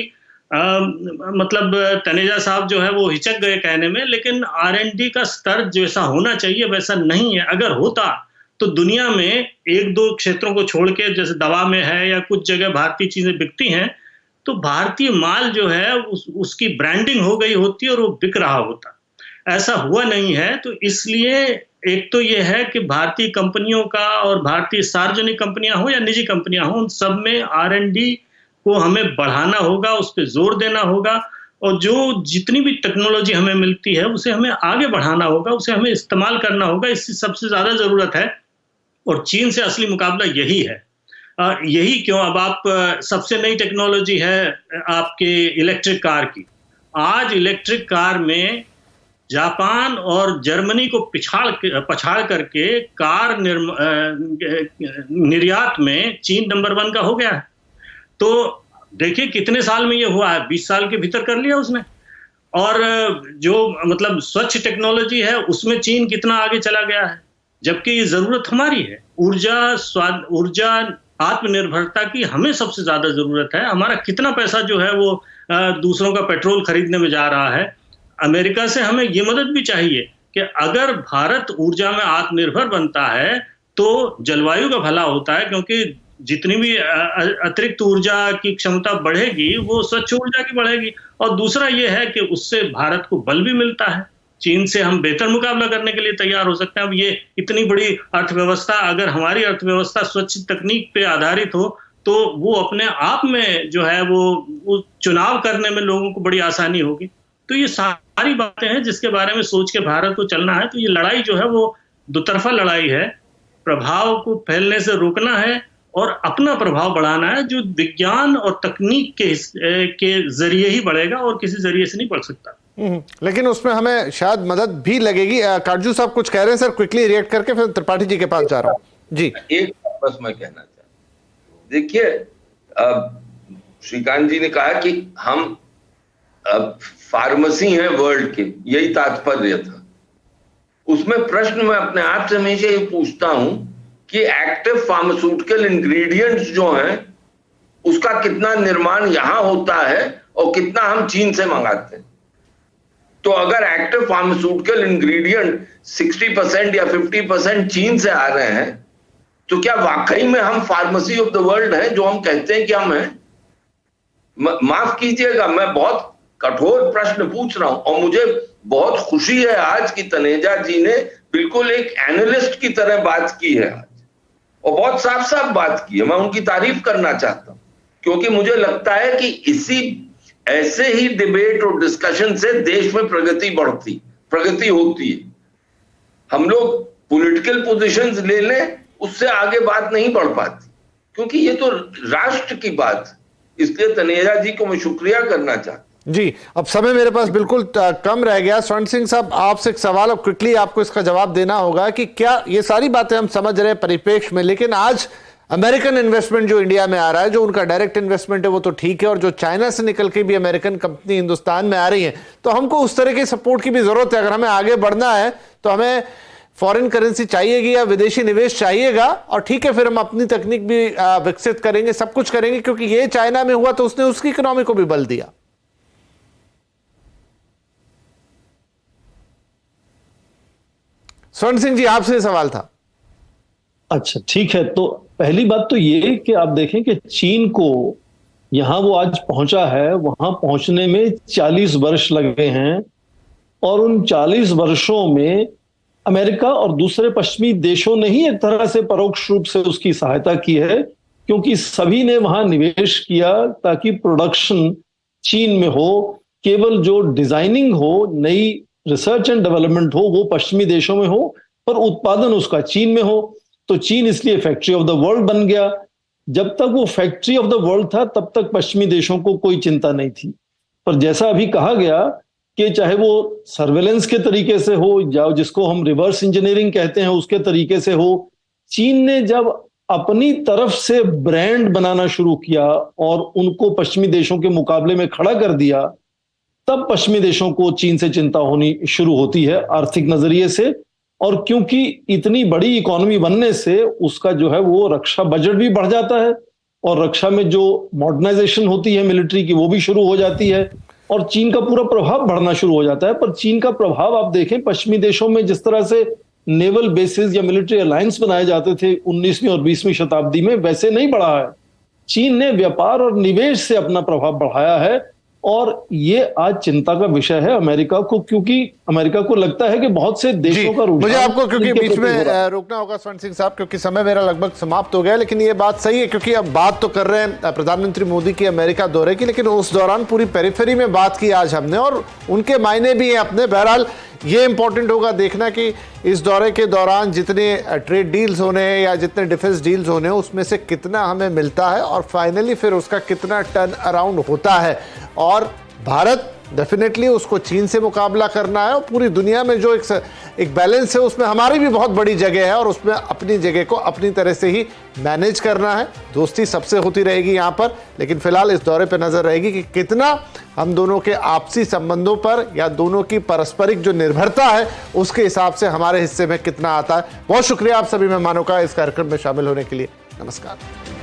मतलब तनेजा साहब जो है वो हिचक गए कहने में, लेकिन R&D का स्तर जैसा होना चाहिए वैसा नहीं है। अगर होता तो दुनिया में 1-2 क्षेत्रों को छोड़ के, जैसे दवा में है या कुछ जगह भारतीय चीजें बिकती हैं, तो भारतीय माल जो है उसकी ब्रांडिंग हो गई होती और वो बिक रहा होता। ऐसा हुआ नहीं है। तो इसलिए एक तो ये है कि भारतीय कंपनियों का, और भारतीय सार्वजनिक कंपनियां हो या निजी कंपनियां हो, उन सब में R&D को हमें बढ़ाना होगा, उस पर जोर देना होगा, और जो जितनी भी टेक्नोलॉजी हमें मिलती है उसे हमें आगे बढ़ाना होगा, उसे हमें इस्तेमाल करना होगा। इसकी सबसे ज्यादा जरूरत है, और चीन से असली मुकाबला यही है। यही क्यों, अब आप सबसे नई टेक्नोलॉजी है आपके इलेक्ट्रिक कार की। आज इलेक्ट्रिक कार में जापान और जर्मनी को पछाड़ करके कार निर्यात में चीन नंबर 1 का हो गया है। तो देखिए कितने साल में ये हुआ है, 20 साल के भीतर कर लिया उसने। और जो मतलब स्वच्छ टेक्नोलॉजी है उसमें चीन कितना आगे चला गया है, जबकि ये जरूरत हमारी है। ऊर्जा आत्मनिर्भरता की हमें सबसे ज्यादा जरूरत है। हमारा कितना पैसा जो है वो दूसरों का पेट्रोल खरीदने में जा रहा है। अमेरिका से हमें ये मदद भी चाहिए कि अगर भारत ऊर्जा में आत्मनिर्भर बनता है तो जलवायु का भला होता है, क्योंकि जितनी भी अतिरिक्त ऊर्जा की क्षमता बढ़ेगी वो स्वच्छ ऊर्जा की बढ़ेगी। और दूसरा ये है कि उससे भारत को बल भी मिलता है। चीन से हम बेहतर मुकाबला करने के लिए तैयार हो सकते हैं। अब ये इतनी बड़ी अर्थव्यवस्था, अगर हमारी अर्थव्यवस्था स्वच्छ तकनीक पे आधारित हो तो वो अपने आप में जो है वो चुनाव करने में लोगों को बड़ी आसानी होगी। तो ये सारी बातें हैं जिसके बारे में सोच के भारत को चलना है। तो ये लड़ाई जो है वो दुतरफा लड़ाई है। प्रभाव को फैलने से रोकना है और अपना प्रभाव बढ़ाना है, जो विज्ञान और तकनीक के जरिए ही बढ़ेगा और किसी जरिए से नहीं बढ़ सकता। लेकिन उसमें हमें शायद मदद भी लगेगी। काटजू साहब कुछ कह रहे हैं सर, क्विकली रिएक्ट करके फिर त्रिपाठी जी के पास जा रहा हूं जी। एक बस मैं कहना चाहता हूं, देखिए श्रीकांत जी ने कहा कि हम फार्मेसी हैं वर्ल्ड के, यही तात्पर्य था। उसमें प्रश्न मैं अपने आप से हमेशा ये पूछता हूं कि एक्टिव फार्मास्यूटिकल इंग्रेडिएंट्स जो हैं उसका कितना निर्माण यहां होता है और कितना हम चीन से मंगाते हैं। तो अगर एक्टिव फार्मास्यूटिकल इंग्रेडिएंट 60% या 50% चीन से आ रहे हैं तो क्या वाकई में हम फार्मेसी ऑफ द वर्ल्ड हैं जो हम कहते हैं कि हम हैं? माफ कीजिएगा, मैं बहुत कठोर प्रश्न पूछ रहा हूं और मुझे बहुत खुशी है आज की तनेजा जी ने बिल्कुल एक एनालिस्ट की तरह बात की है आज, और बहुत साफ साफ बात की है। मैं उनकी तारीफ करना चाहता हूं, क्योंकि मुझे लगता है कि ऐसे ही डिबेट और डिस्कशन से देश में प्रगति होती है। हम लोग पॉलिटिकल पोजीशंस ले लें, उससे आगे बात नहीं बढ़ पाती, क्योंकि ये तो राष्ट्र की बात। इसलिए तनेजा जी को मैं शुक्रिया करना चाहता हूं। जी, अब समय मेरे पास बिल्कुल कम रह गया। स्वर्ण सिंह साहब, आपसे एक सवाल, अब क्विकली आपको इसका जवाब देना होगा कि क्या ये सारी बातें हम समझ रहे हैं परिप्रेक्ष्य में, लेकिन आज अमेरिकन इन्वेस्टमेंट जो इंडिया में आ रहा है, जो उनका डायरेक्ट इन्वेस्टमेंट है वो तो ठीक है, और जो चाइना से निकल के भी अमेरिकन कंपनी हिंदुस्तान में आ रही है, तो हमको उस तरह के सपोर्ट की भी जरूरत है। अगर हमें आगे बढ़ना है तो हमें फॉरेन करेंसी चाहिएगी या विदेशी निवेश चाहिएगा, और ठीक है फिर हम अपनी तकनीक भी विकसित करेंगे, सब कुछ करेंगे, क्योंकि ये चाइना में हुआ तो उसने उसकी इकोनॉमी को भी बल दिया। स्वर्ण सिंह जी, आपसे सवाल था। अच्छा ठीक है, तो पहली बात तो ये कि आप देखें कि चीन को यहां वो आज पहुंचा है, वहां पहुंचने में 40 वर्ष लगे हैं, और उन 40 वर्षों में अमेरिका और दूसरे पश्चिमी देशों ने ही एक तरह से परोक्ष रूप से उसकी सहायता की है, क्योंकि सभी ने वहां निवेश किया ताकि प्रोडक्शन चीन में हो, केवल जो डिजाइनिंग हो, नई रिसर्च एंड डेवलपमेंट हो वो पश्चिमी देशों में हो, पर उत्पादन उसका चीन में हो। तो चीन इसलिए फैक्ट्री ऑफ द वर्ल्ड बन गया। जब तक वो फैक्ट्री ऑफ द वर्ल्ड था तब तक पश्चिमी देशों को कोई चिंता नहीं थी, पर जैसा अभी कहा गया कि चाहे वो सर्वेलेंस के तरीके से हो या जिसको हम रिवर्स इंजीनियरिंग कहते हैं उसके तरीके से हो, चीन ने जब अपनी तरफ से ब्रांड बनाना शुरू किया और उनको पश्चिमी देशों के मुकाबले में खड़ा कर दिया, तब पश्चिमी देशों को चीन से चिंता होनी शुरू होती है आर्थिक नजरिए से। और क्योंकि इतनी बड़ी इकोनॉमी बनने से उसका जो है वो रक्षा बजट भी बढ़ जाता है, और रक्षा में जो मॉडर्नाइजेशन होती है मिलिट्री की वो भी शुरू हो जाती है, और चीन का पूरा प्रभाव बढ़ना शुरू हो जाता है। पर चीन का प्रभाव आप देखें पश्चिमी देशों में जिस तरह से नेवल बेसिस या मिलिट्री अलायंस बनाए जाते थे 19वीं और 20वीं शताब्दी में, वैसे नहीं बढ़ा है। चीन ने व्यापार और निवेश से अपना प्रभाव बढ़ाया है, और ये आज चिंता का विषय है अमेरिका को, क्योंकि अमेरिका को लगता है कि बहुत से देशों का रुझान। मुझे आपको क्योंकि बीच में रोकना होगा स्वर्ण सिंह साहब, क्योंकि समय मेरा लगभग समाप्त हो गया, लेकिन ये बात सही है, क्योंकि अब बात तो कर रहे हैं प्रधानमंत्री मोदी की अमेरिका दौरे की, लेकिन उस दौरान पूरी पेरिफेरी में बात की आज हमने, और उनके मायने भी हैं अपने। बहरहाल ये इंपॉर्टेंट होगा देखना कि इस दौरे के दौरान जितने ट्रेड डील्स होने हैं या जितने डिफेंस डील्स होने हैं उसमें से कितना हमें मिलता है, और फाइनली फिर उसका कितना टर्न अराउंड होता है, और भारत डेफिनेटली उसको चीन से मुकाबला करना है और पूरी दुनिया में जो एक बैलेंस है उसमें हमारी भी बहुत बड़ी जगह है और उसमें अपनी जगह को अपनी तरह से ही मैनेज करना है। दोस्ती सबसे होती रहेगी यहाँ पर, लेकिन फिलहाल इस दौरे पर नजर रहेगी कि कितना हम दोनों के आपसी संबंधों पर या दोनों की पारस्परिक जो निर्भरता है उसके हिसाब से हमारे हिस्से में कितना आता है। बहुत शुक्रिया आप सभी मेहमानों का इस कार्यक्रम में शामिल होने के लिए। नमस्कार।